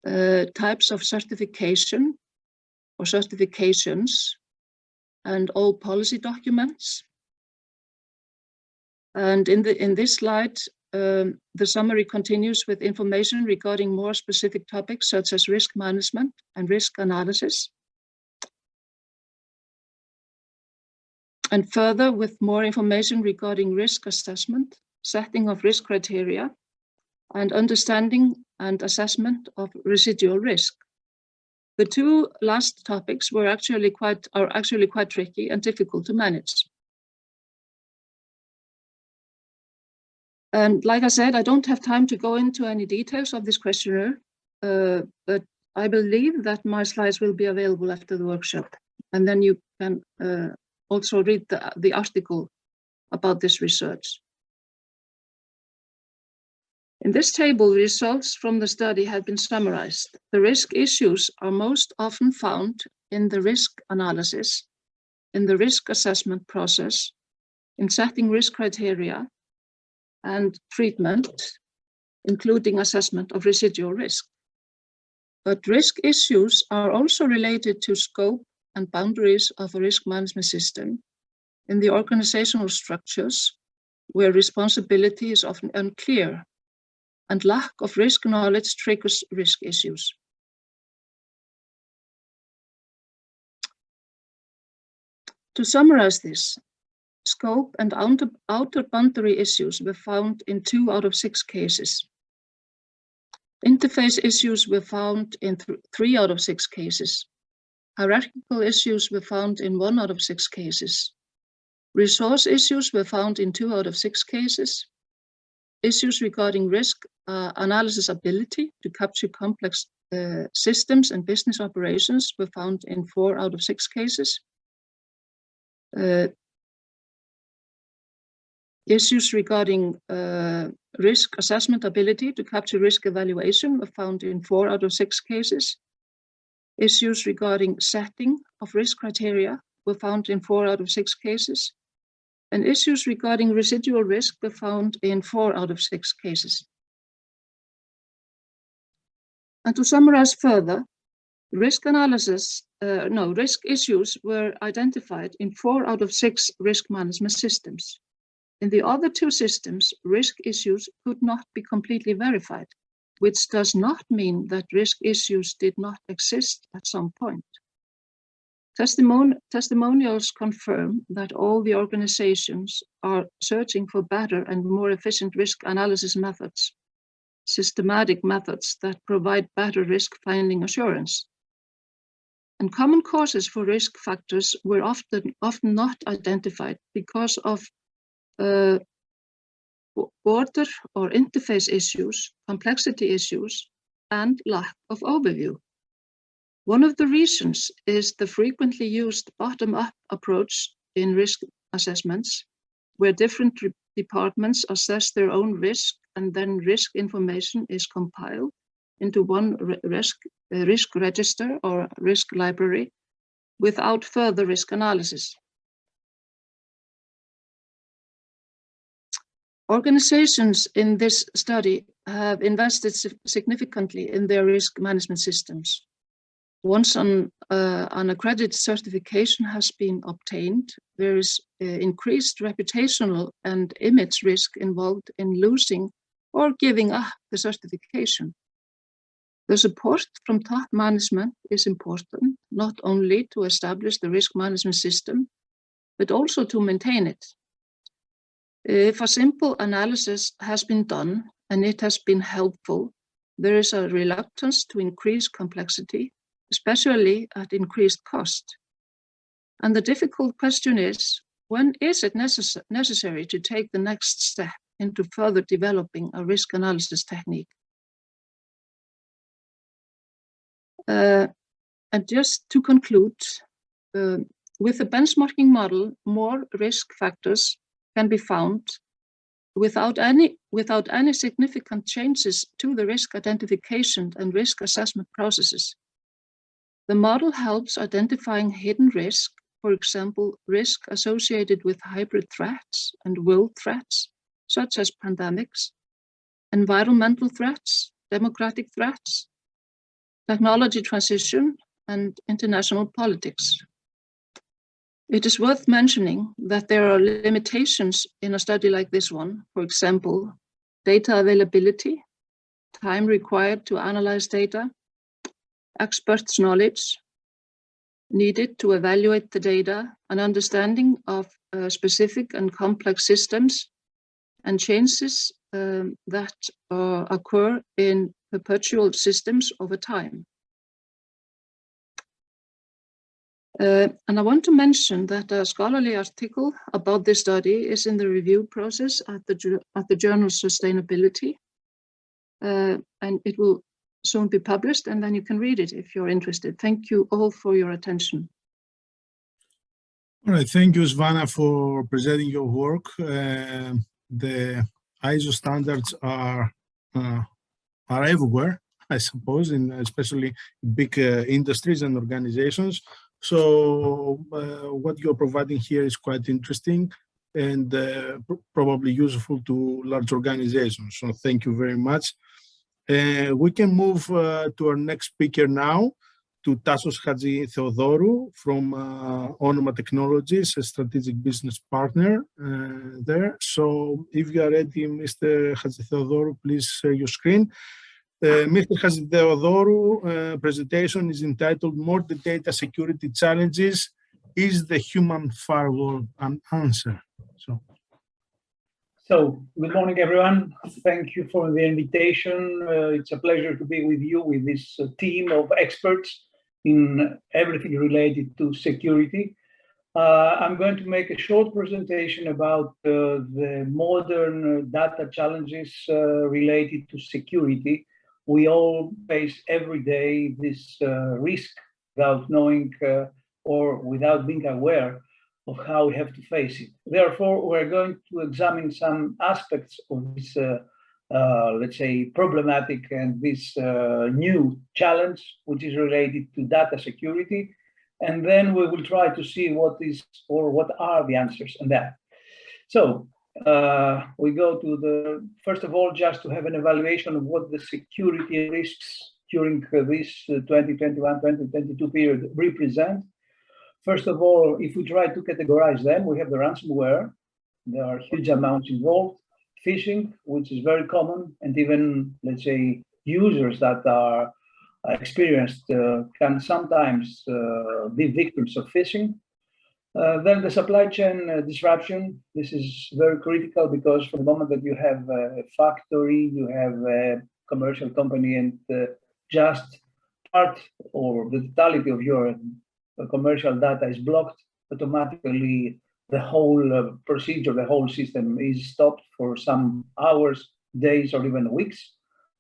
types of certification or certifications, and all policy documents. And in this slide, the summary continues with information regarding more specific topics such as risk management and risk analysis. And further with more information regarding risk assessment, setting of risk criteria, and understanding and assessment of residual risk. The 2 last topics are actually quite tricky and difficult to manage. And like I said, I don't have time to go into any details of this questionnaire, but I believe that my slides will be available after the workshop. And then you can also read the article about this research. In this table, results from the study have been summarized. The risk issues are most often found in the risk analysis, in the risk assessment process, in setting risk criteria, and treatment, including assessment of residual risk. But risk issues are also related to scope and boundaries of a risk management system in the organizational structures where responsibility is often unclear and lack of risk knowledge triggers risk issues. To summarize this, scope and outer boundary issues were found in 2 out of 6 cases. Interface issues were found in 3 out of 6 cases. Hierarchical issues were found in 1 out of 6 cases. Resource issues were found in 2 out of 6 cases. Issues regarding risk analysis ability to capture complex systems and business operations were found in 4 out of 6 cases. Issues regarding risk assessment ability to capture risk evaluation were found in 4 out of 6 cases. Issues regarding setting of risk criteria were found in 4 out of 6 cases. And issues regarding residual risk were found in 4 out of 6 cases. And to summarize further, risk issues were identified in 4 out of 6 risk management systems. In the other 2 systems, risk issues could not be completely verified, which does not mean that risk issues did not exist at some point. Testimonials confirm that all the organizations are searching for better and more efficient risk analysis methods, systematic methods that provide better risk finding assurance. And common causes for risk factors were often not identified because of border or interface issues, complexity issues, and lack of overview. One of the reasons is the frequently used bottom-up approach in risk assessments, where different departments assess their own risk and then risk information is compiled into one risk register or risk library without further risk analysis. Organizations in this study have invested significantly in their risk management systems. Once an accredited certification has been obtained, there is increased reputational and image risk involved in losing or giving up the certification. The support from top management is important, not only to establish the risk management system, but also to maintain it. If a simple analysis has been done and it has been helpful, there is a reluctance to increase complexity, especially at increased cost. And the difficult question is, when is it necessary to take the next step into further developing a risk analysis technique? And just to conclude, with the benchmarking model, more risk factors can be found without any significant changes to the risk identification and risk assessment processes. The model helps identifying hidden risk, for example, risk associated with hybrid threats and world threats, such as pandemics, environmental threats, democratic threats, technology transition, and international politics. It is worth mentioning that there are limitations in a study like this one. For example, data availability, time required to analyze data, experts' knowledge needed to evaluate the data, an understanding of specific and complex systems, and changes that occur in perpetual systems over time. And I want to mention that a scholarly article about this study is in the review process at the journal Sustainability, and it will soon be published, and then you can read it if you're interested. Thank you all for your attention. All right, thank you, Svana, for presenting your work. The ISO standards are are everywhere, I suppose, in especially big industries and organizations. So what you're providing here is quite interesting and probably useful to large organizations. So thank you very much. We can move to our next speaker now, to Tassos Hadjitheodoru from Onoma Technologies, a strategic business partner there. So if you are ready, Mr. Hadjitheodoru, please share your screen. Mr. Hadjitheodoru presentation is entitled "More the Data Security Challenges. Is the Human Firewall an Answer?" So, good morning, everyone. Thank you for the invitation. It's a pleasure to be with you, with this team of experts in everything related to security. I'm going to make a short presentation about the modern data challenges related to security. We all face every day this risk without knowing or without being aware of how we have to face it. Therefore, we're going to examine some aspects of this, let's say, problematic and this new challenge, which is related to data security. And then we will try to see what is or what are the answers on that. So we go to the, first of all, just to have an evaluation of what the security risks during this 2021-2022 period represent. First of all, if we try to categorize them, we have the ransomware. There are huge amounts involved. Phishing, which is very common, and even, let's say, users that are experienced can sometimes be victims of phishing. Then the supply chain disruption. This is very critical because from the moment that you have a factory, you have a commercial company, and just part or the totality of your commercial data is blocked, automatically the whole procedure, the whole system is stopped for some hours, days, or even weeks.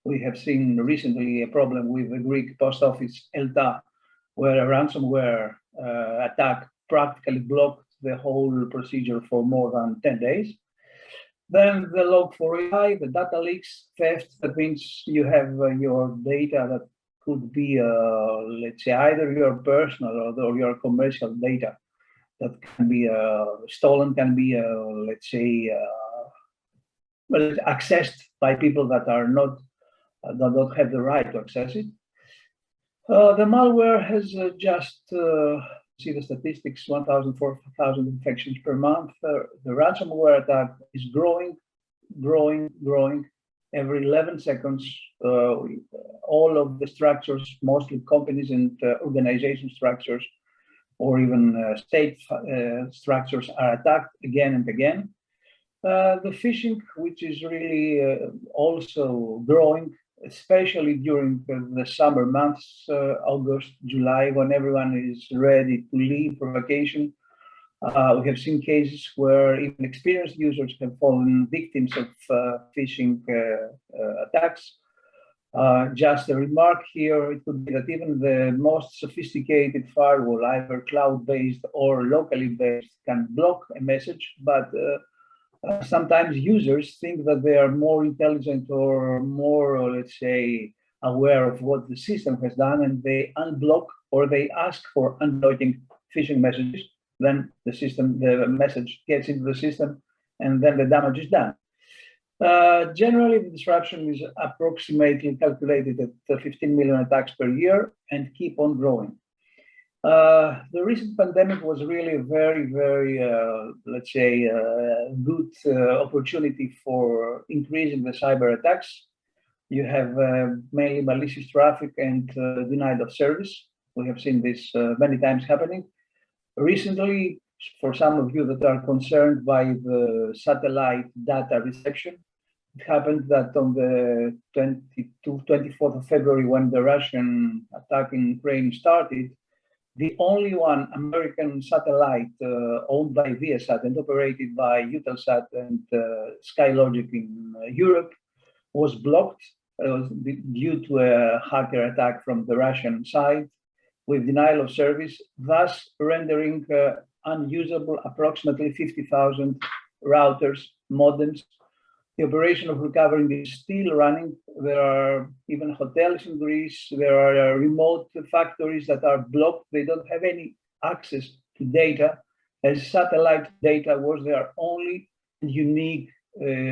We have seen recently a problem with the Greek post office ELTA, where a ransomware attack practically blocked the whole procedure for more than 10 days. Then the Log4j, the data leaks, theft. That means you have your data that could be, let's say, either your personal or your commercial data that can be stolen, can be, let's say, accessed by people that are not, that don't have the right to access it. The malware has just, see the statistics, 1,000, 4,000 infections per month. The ransomware attack is growing. Every 11 seconds, all of the structures, mostly companies and organization structures, or even state structures are attacked again and again. The phishing, which is really also growing, especially during the summer months, August, July, when everyone is ready to leave for vacation. We have seen cases where even experienced users have fallen victims of phishing attacks. Just a remark here, it could be that even the most sophisticated firewall, either cloud-based or locally based, can block a message, but sometimes users think that they are more intelligent or more, let's say, aware of what the system has done, and they unblock or they ask for unblocking phishing messages. Then the system, the message gets into the system, and then the damage is done. Generally, the disruption is approximately calculated at 15 million attacks per year and keep on growing. The recent pandemic was really a very, let's say, good opportunity for increasing the cyber attacks. You have mainly malicious traffic and denial of service. We have seen this many times happening. Recently, for some of you that are concerned by the satellite data reception, it happened that on the 24th of February, when the Russian attack in Ukraine started, the only one American satellite owned by Viasat and operated by Eutelsat and Skylogic in Europe was blocked due to a hacker attack from the Russian side with denial of service, thus rendering unusable approximately 50,000 routers, modems. The operation of recovering is still running. There are even hotels in Greece. There are remote factories that are blocked. They don't have any access to data, as satellite data was their only unique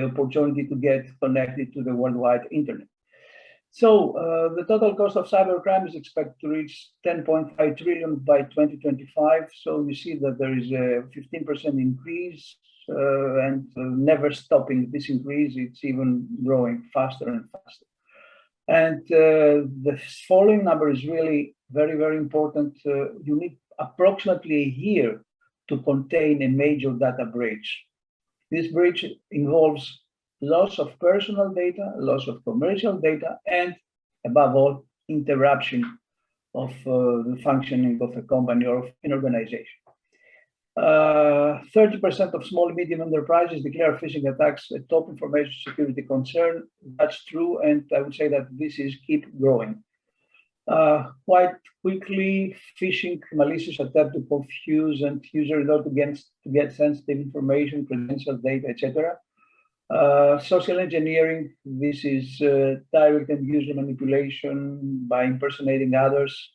opportunity to get connected to the worldwide internet. So the total cost of cybercrime is expected to reach 10.5 trillion by 2025. So you see that there is a 15% increase and never stopping this increase. It's even growing faster and faster. And the following number is really very, very important. You need approximately a year to contain a major data breach. This breach involves loss of personal data, loss of commercial data, and above all, interruption of the functioning of a company or of an organization. 30% of small and medium enterprises declare phishing attacks a top information security concern. That's true, and I would say that this is keep growing. Quite quickly, phishing malicious attempt to confuse and user in order to get sensitive information, credential data, etc. Social engineering, this is direct and user manipulation by impersonating others,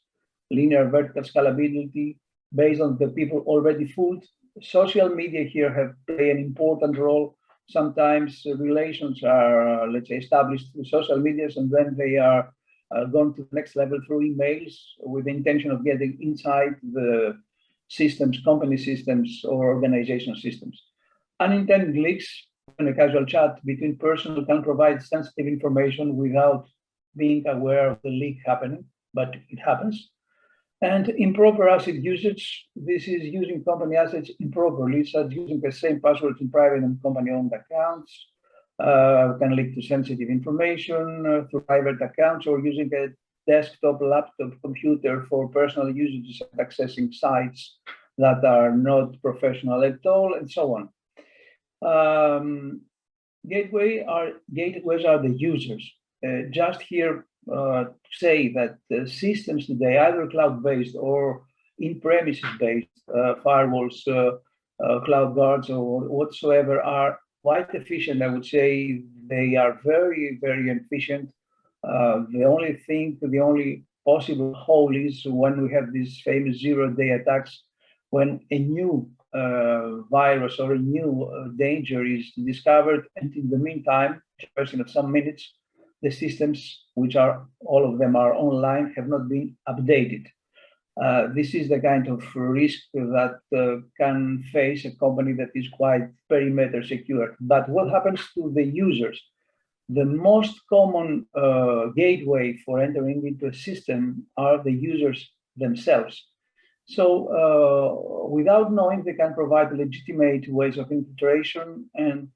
linear vertical scalability based on the people already fooled. Social media here have play an important role. Sometimes relations are, let's say, established through social medias, and then they are gone to the next level through emails with the intention of getting inside the systems, company systems, or organizational systems. Unintended leaks in a casual chat between persons can provide sensitive information without being aware of the leak happening, but it happens. And improper asset usage, this is using company assets improperly, such as using the same passwords in private and company-owned accounts, can leak to sensitive information through private accounts, or using a desktop, laptop, computer for personal usage, accessing sites that are not professional at all, and so on. Gateways are the users. Just here to say that the systems today, either cloud-based or in-premises based, firewalls, cloud guards, or whatsoever, are quite efficient. I would say they are very, very efficient. The only possible hole is when we have these famous zero-day attacks, when a new virus or a new danger is discovered, and in the meantime, in of some minutes, the systems, which are all of them are online, have not been updated. This is the kind of risk that can face a company that is quite perimeter secure. But what happens to the users? The most common gateway for entering into a system are the users themselves. So without knowing, they can provide legitimate ways of infiltration, and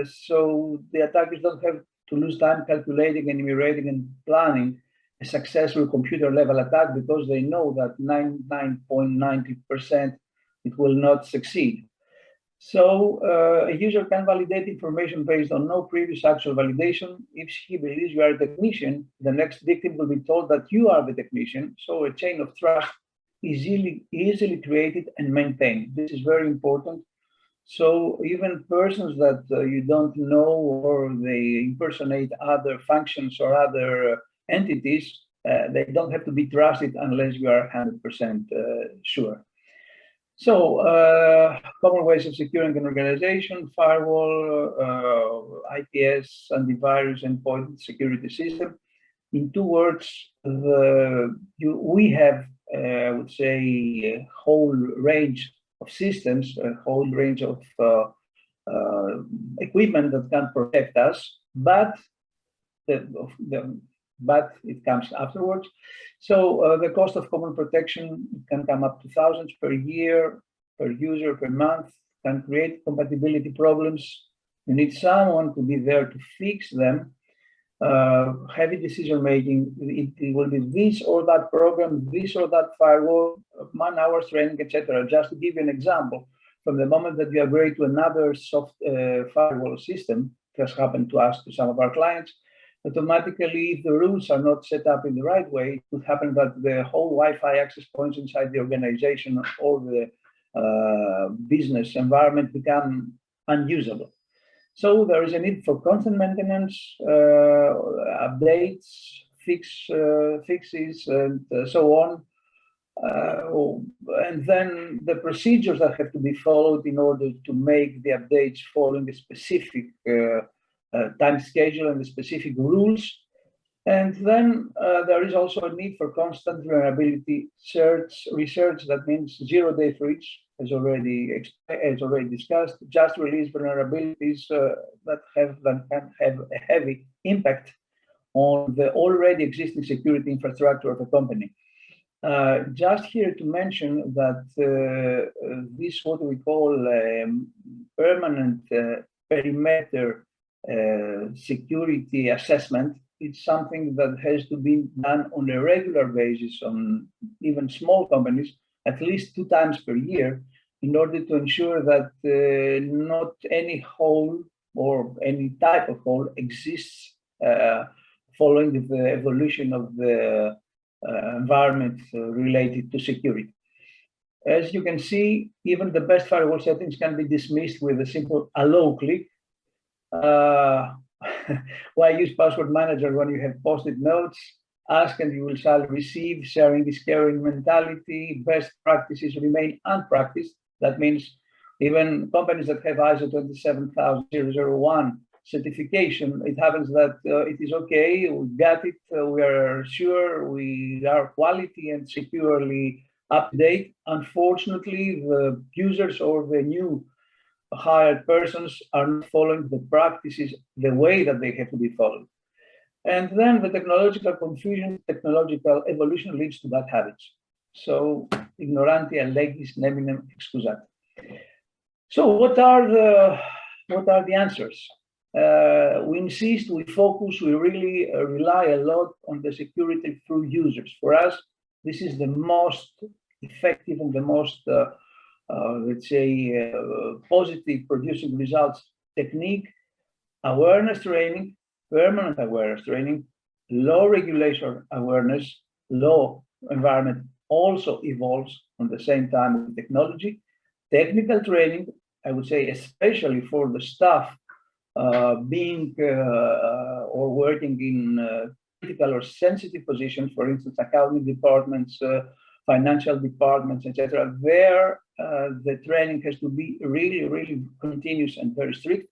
so the attackers don't have to lose time calculating, enumerating, and planning a successful computer level attack, because they know that 99.90% it will not succeed. So a user can validate information based on no previous actual validation. If he believes you are a technician, the next victim will be told that you are the technician. So a chain of trust is easily created and maintained. This is very important. So even persons that you don't know, or they impersonate other functions or other entities, they don't have to be trusted unless you are 100% sure. So common ways of securing an organization: firewall, IPS, antivirus, endpoint security system. In 2 words, we have, I would say, a whole range of systems, a whole range of equipment that can protect us, but it comes afterwards. So the cost of common protection can come up to thousands per year, per user, per month, can create compatibility problems. You need someone to be there to fix them. Heavy decision making, it will be this or that program, this or that firewall, man hours training, etc. Just to give you an example, from the moment that you upgrade to another soft firewall system, it has happened to us, to some of our clients, automatically, if the rules are not set up in the right way, it could happen that the whole Wi-Fi access points inside the organization or the business environment become unusable. So there is a need for constant maintenance, updates, fixes, and so on. And then the procedures that have to be followed in order to make the updates following a specific time schedule and the specific rules. And then there is also a need for constant vulnerability research. That means 0-day freeze, as already discussed, just release vulnerabilities that can have a heavy impact on the already existing security infrastructure of a company. Just here to mention that this what we call permanent perimeter security assessment. It's something that has to be done on a regular basis on even small companies, at least 2 times per year, in order to ensure that not any hole or any type of hole exists following the evolution of the environment related to security. As you can see, even the best firewall settings can be dismissed with a simple allow click. Why use password manager when you have post-it notes? Ask and you will shall receive. Sharing is caring mentality. Best practices remain unpracticed. That means even companies that have ISO 27001 certification, it happens that it is okay, we got it, we are sure we are quality and securely up to date. Unfortunately, the users or the new hired persons are not following the practices the way that they have to be followed. And then the technological confusion, technological evolution leads to bad habits. So, ignorantia legis neminem excusat. So, what are the answers? We insist, we focus, we really rely a lot on the security through users. For us, this is the most effective and the most, let's say, positive producing results technique. Awareness training, permanent awareness training, law regulation awareness, law environment also evolves on the same time with technology. Technical training, I would say, especially for the staff being or working in critical or sensitive positions, for instance, accounting departments, financial departments, etc., where the training has to be really, really continuous and very strict.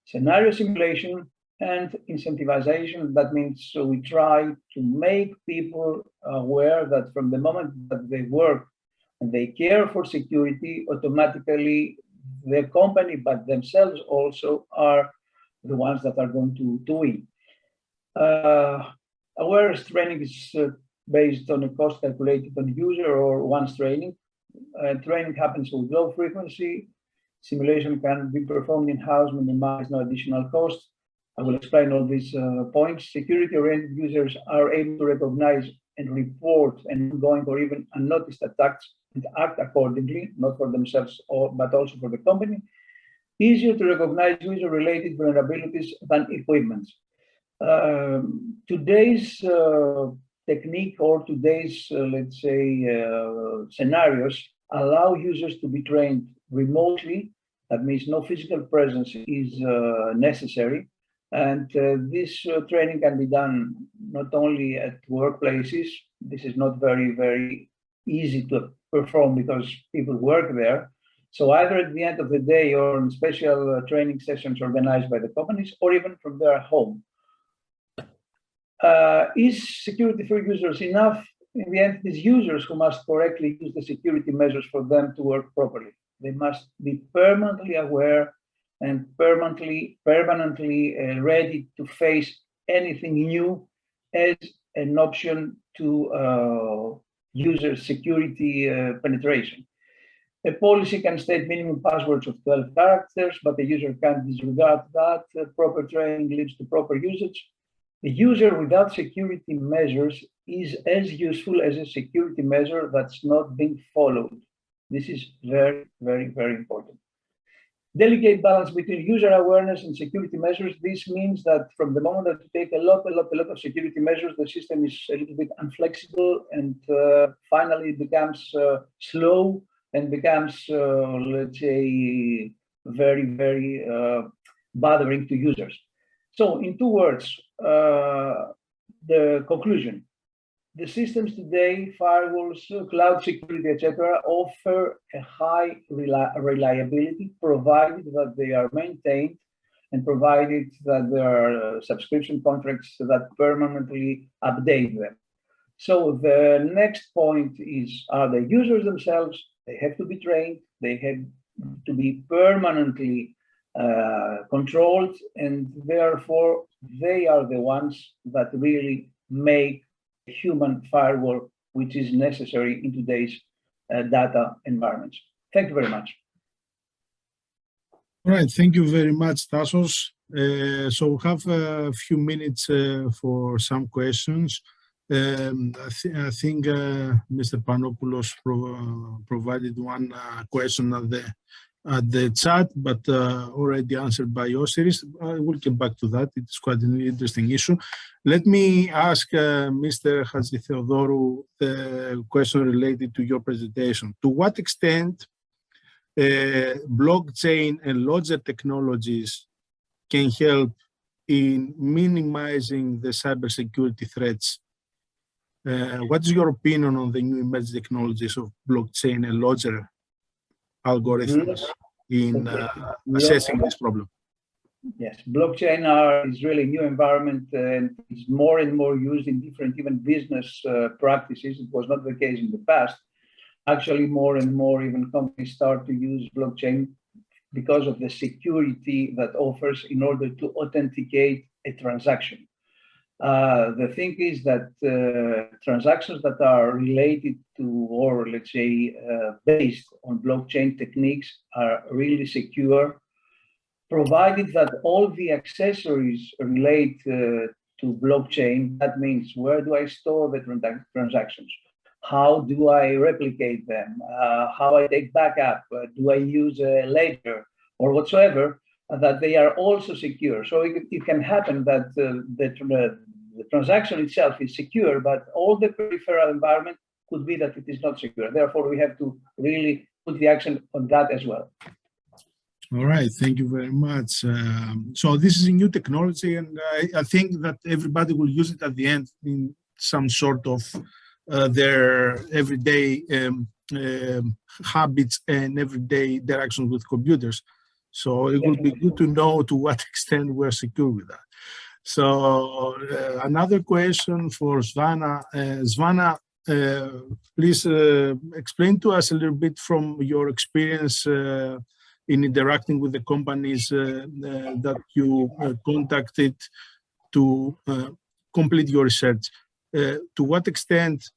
Scenario simulation and incentivization, that means so we try to make people aware that from the moment that they work and they care for security, automatically the company, but themselves also are the ones that are going to win. Awareness training is based on a cost calculated on user or once training. Training happens with low frequency. Simulation can be performed in-house, minimize no additional cost. I will explain all these points. Security-oriented users are able to recognize and report ongoing or even unnoticed attacks and act accordingly, not for themselves, but also for the company. Easier to recognize user-related vulnerabilities than equipment. Today's technique or today's, let's say, scenarios allow users to be trained remotely. That means no physical presence is necessary. And this training can be done not only at workplaces. This is not very, very easy to perform because people work there. So either at the end of the day or in special training sessions organized by the companies or even from their home. Is security for users enough? In the end, it is users who must correctly use the security measures for them to work properly. They must be permanently aware and permanently ready to face anything new as an option to user security penetration. A policy can state minimum passwords of 12 characters, but the user can't disregard that. Proper training leads to proper usage. A user without security measures is as useful as a security measure that's not being followed. This is very, very, very important. Delicate balance between user awareness and security measures. This means that from the moment that you take a lot of security measures, the system is a little bit inflexible and finally it becomes slow and becomes, let's say, very, very bothering to users. So in 2 words, the conclusion. The systems today, firewalls, cloud security, etc., offer a high reliability, provided that they are maintained and provided that there are subscription contracts that permanently update them. So the next point is, are the users themselves? They have to be trained, they have to be permanently controlled, and therefore they are the ones that really make a human firewall, which is necessary in today's data environments. Thank you very much. All right, thank you very much, Tassos. So we have a few minutes for some questions. I think Mr. Panopoulos provided one question at the chat, but already answered by Osiris. I will get back to that. It's quite an interesting issue. Let me ask Mr. Hadjitheodorou the question related to your presentation. To what extent blockchain and ledger technologies can help in minimizing the cybersecurity threats? What is your opinion on the new emerging technologies of blockchain and ledger algorithms in assessing this problem? Yes, blockchain is really a new environment and is more and more used in different even business practices. It was not the case in the past. Actually, more and more even companies start to use blockchain because of the security that offers in order to authenticate a transaction. The thing is that transactions that are related to, or let's say, based on blockchain techniques are really secure, provided that all the accessories relate to blockchain. That means, where do I store the transactions? How do I replicate them? How I take backup? Do I use a ledger or whatsoever? That they are also secure. So it can happen that the transaction itself is secure, but all the peripheral environment could be that it is not secure. Therefore, we have to really put the action on that as well. All right, thank you very much. So this is a new technology, and I think that everybody will use it at the end in some sort of their everyday habits and everyday interactions with computers. So it will be good to know to what extent we're secure with that. So another question for Svana. Svana, please explain to us a little bit from your experience in interacting with the companies that you contacted to complete your research. To what extent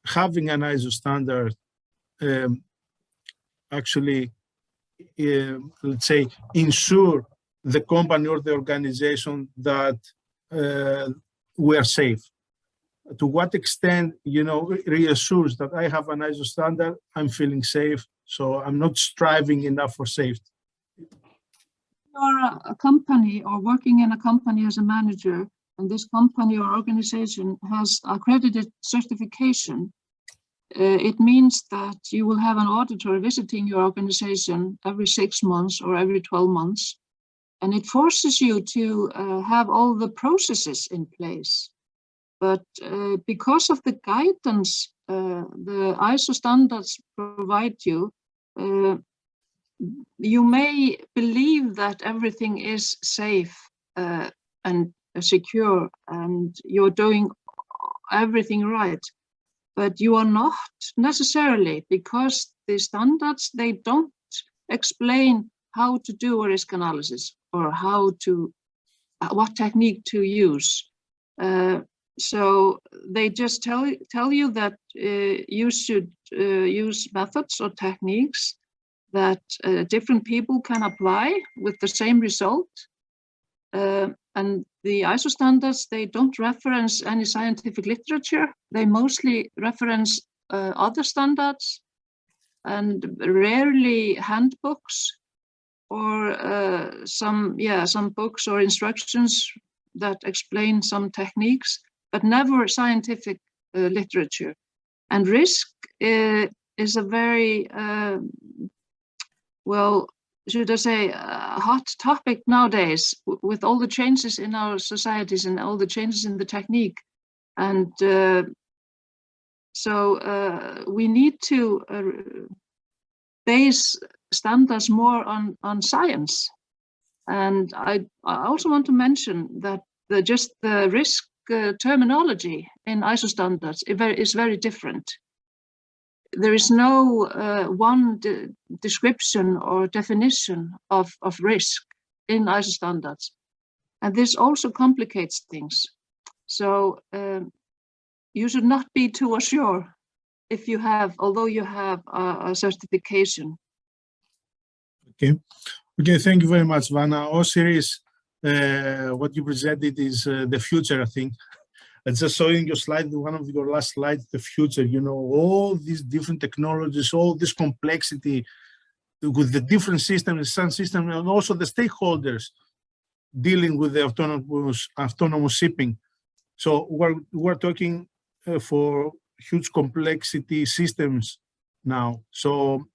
having an ISO standard actually, let's say, ensure the company or the organization that we are safe? To what extent, reassures that I have an ISO standard, I'm feeling safe, so I'm not striving enough for safety? You're a company or working in a company as a manager, and this company or organization has accredited certification. It means that you will have an auditor visiting your organization every 6 months or every 12 months. And it forces you to have all the processes in place. But because of the guidance the ISO standards provide you, you may believe that everything is safe and secure and you're doing everything right. But you are not necessarily, because the standards, they don't explain how to do a risk analysis or how to, what technique to use. So they just tell you that you should use methods or techniques that different people can apply with the same result. And the ISO standards, they don't reference any scientific literature. They mostly reference other standards and rarely handbooks or some books or instructions that explain some techniques, but never scientific literature. And risk is a very, should I say, hot topic nowadays with all the changes in our societies and all the changes in the technique. And so we need to base standards more on science. And I also want to mention that just the risk terminology in ISO standards is very different. There is no one description or definition of risk in ISO standards. And this also complicates things. So you should not be too assured if you have, although you have a certification. Okay, thank you very much, Vanna. Osiris, what you presented is the future, I think. I just saw in your slide, one of your last slides, the future, you know, all these different technologies, all this complexity with the different systems, sun system, and also the stakeholders dealing with the autonomous shipping. So we're talking for huge complexity systems now. So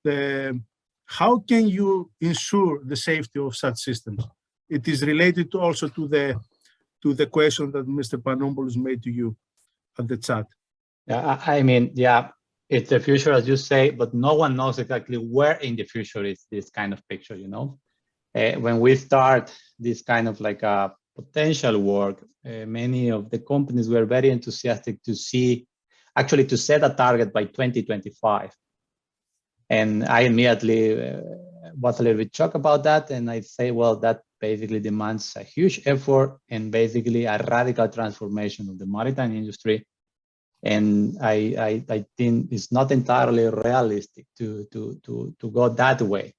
how can you ensure the safety of such systems? It is related also to the question that Mr. Panompoulos made to you at the chat. Yeah, I mean, yeah, it's the future, as you say, but no one knows exactly where in the future is this kind of picture, you know? When we start this kind of like a potential work, many of the companies were very enthusiastic to see, actually to set a target by 2025. And I immediately was a little bit shocked about that. And I say, well, that basically demands a huge effort and basically a radical transformation of the maritime industry. And I think it's not entirely realistic to go that way.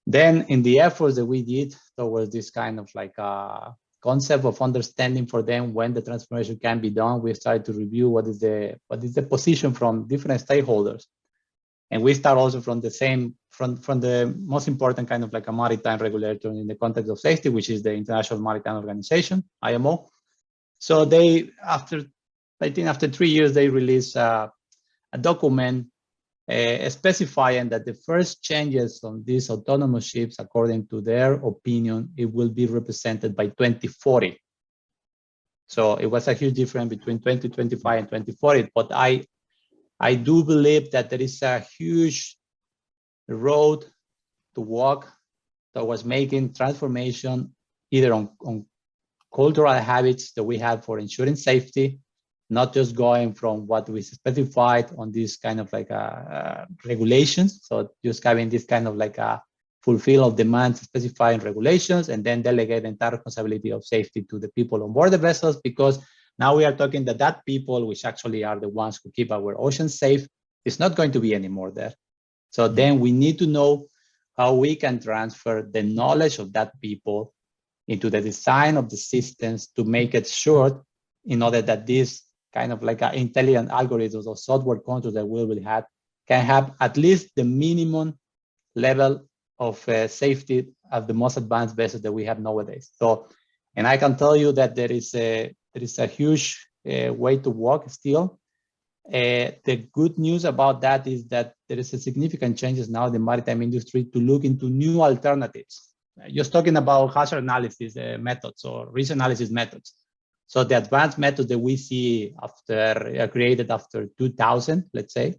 Then in the efforts that we did towards this kind of like a concept of understanding for them when the transformation can be done, we started to review what is the position from different stakeholders. And we start also from the same, from the most important kind of like a maritime regulator in the context of safety, which is the International Maritime Organization, IMO. So they, I think after 3 years, they released a document specifying that the first changes on these autonomous ships, according to their opinion, it will be represented by 2040. So it was a huge difference between 2025 and 2040, but I do believe that there is a huge road to walk towards making transformation either on cultural habits that we have for ensuring safety, not just going from what we specified on this kind of like regulations. So just having this kind of like a fulfill of demands specified in regulations and then delegate the entire responsibility of safety to the people on board the vessels, because now we are talking that people, which actually are the ones who keep our oceans safe, is not going to be anymore there. So then we need to know how we can transfer the knowledge of that people into the design of the systems to make it sure in order that these kind of like intelligent algorithms or software controls that we will have can have at least the minimum level of safety of the most advanced vessels that we have nowadays. So, and I can tell you that there is a huge way to walk still. The good news about that is that there is a significant changes now in the maritime industry to look into new alternatives. Just talking about hazard analysis methods or risk analysis methods. So the advanced methods that we see after created after 2000, let's say,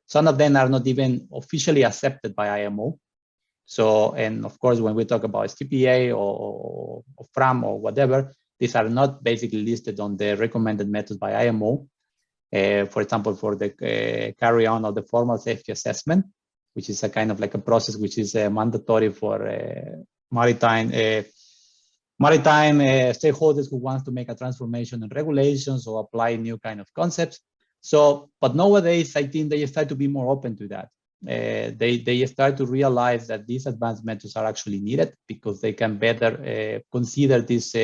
some of them are not even officially accepted by IMO. So, and of course, when we talk about STPA or FRAM or whatever, these are not basically listed on the recommended methods by IMO. For example, for the carry on of the formal safety assessment, which is a kind of like a process which is mandatory for maritime stakeholders who want to make a transformation in regulations or apply new kind of concepts. So, but nowadays, I think they start to be more open to that. They start to realize that these advanced methods are actually needed because they can better consider this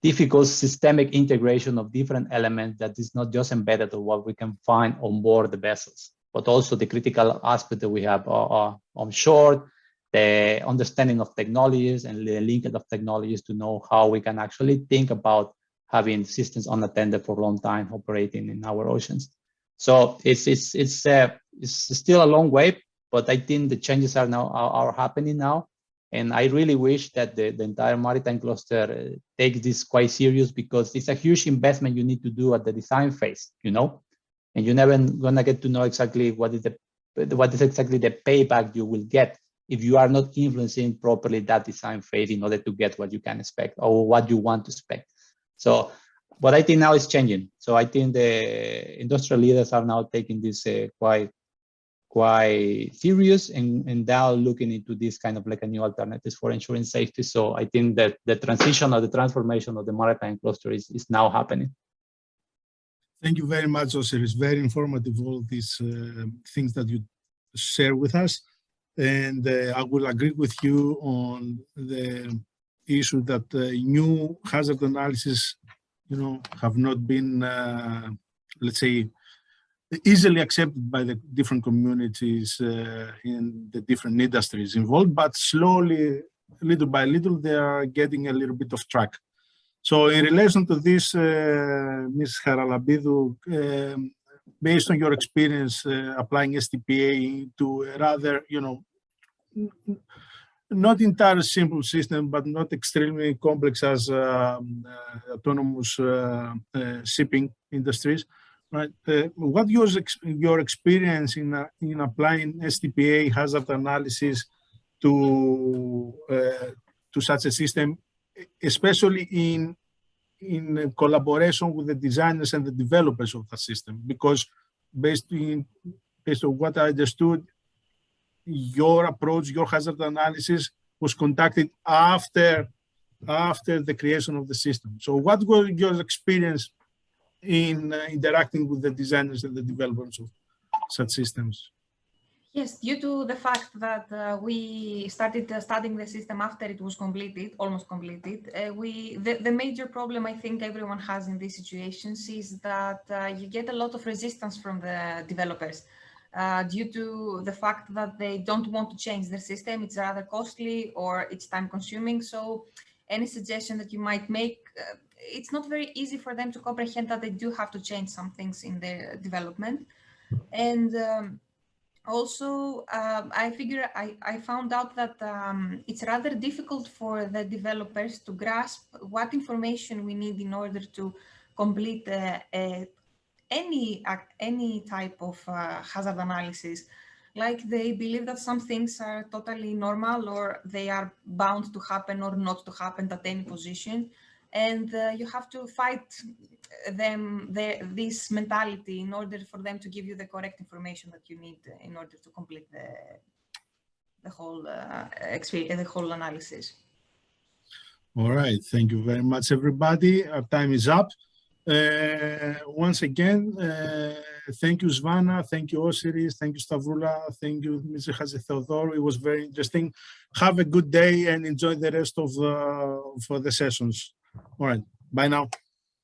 difficult systemic integration of different elements that is not just embedded to what we can find on board the vessels, but also the critical aspect that we have on shore, the understanding of technologies and the linkage of technologies to know how we can actually think about having systems unattended for a long time operating in our oceans. So it's still a long way, but I think the changes are now are happening now. And I really wish that the entire maritime cluster takes this quite serious, because it's a huge investment you need to do at the design phase, you know, and you're never gonna get to know exactly what is exactly the payback you will get if you are not influencing properly that design phase in order to get what you can expect or what you want to expect. So, but I think now it's changing. So I think the industrial leaders are now taking this quite serious and now looking into this kind of like a new alternatives for ensuring safety. So I think that the transition or the transformation of the maritime cluster is now happening. Thank you very much, Osiris. Very informative, all these things that you share with us. And I will agree with you on the issue that new hazard analysis, you know, have not been, let's say, easily accepted by the different communities in the different industries involved, but slowly, little by little, they are getting a little bit off track. So in relation to this, Ms. Haralabidou, based on your experience applying STPA to a rather, you know, not entirely simple system, but not extremely complex as autonomous shipping industries, right? What was your experience in applying STPA hazard analysis to such a system, especially in collaboration with the designers and the developers of the system? Because based on what I understood, your approach, your hazard analysis was conducted after the creation of the system. So what was your experience in interacting with the designers and the developers of such systems? Yes, due to the fact that we started studying the system after it was completed, almost completed, the major problem I think everyone has in these situations is that you get a lot of resistance from the developers due to the fact that they don't want to change their system. It's rather costly or it's time consuming. So any suggestion that you might make, it's not very easy for them to comprehend that they do have to change some things in their development. And also, I found out that it's rather difficult for the developers to grasp what information we need in order to complete any type of hazard analysis. Like they believe that some things are totally normal or they are bound to happen or not to happen at any position. And you have to fight this mentality in order for them to give you the correct information that you need in order to complete the whole experience, the whole analysis. All right, thank you very much, everybody. Our time is up. Once again, thank you, Svana, thank you, Osiris, thank you, Stavroula, thank you, Mr. Hadjitheodorou. It was very interesting. Have a good day and enjoy the rest of the sessions. All right, bye now.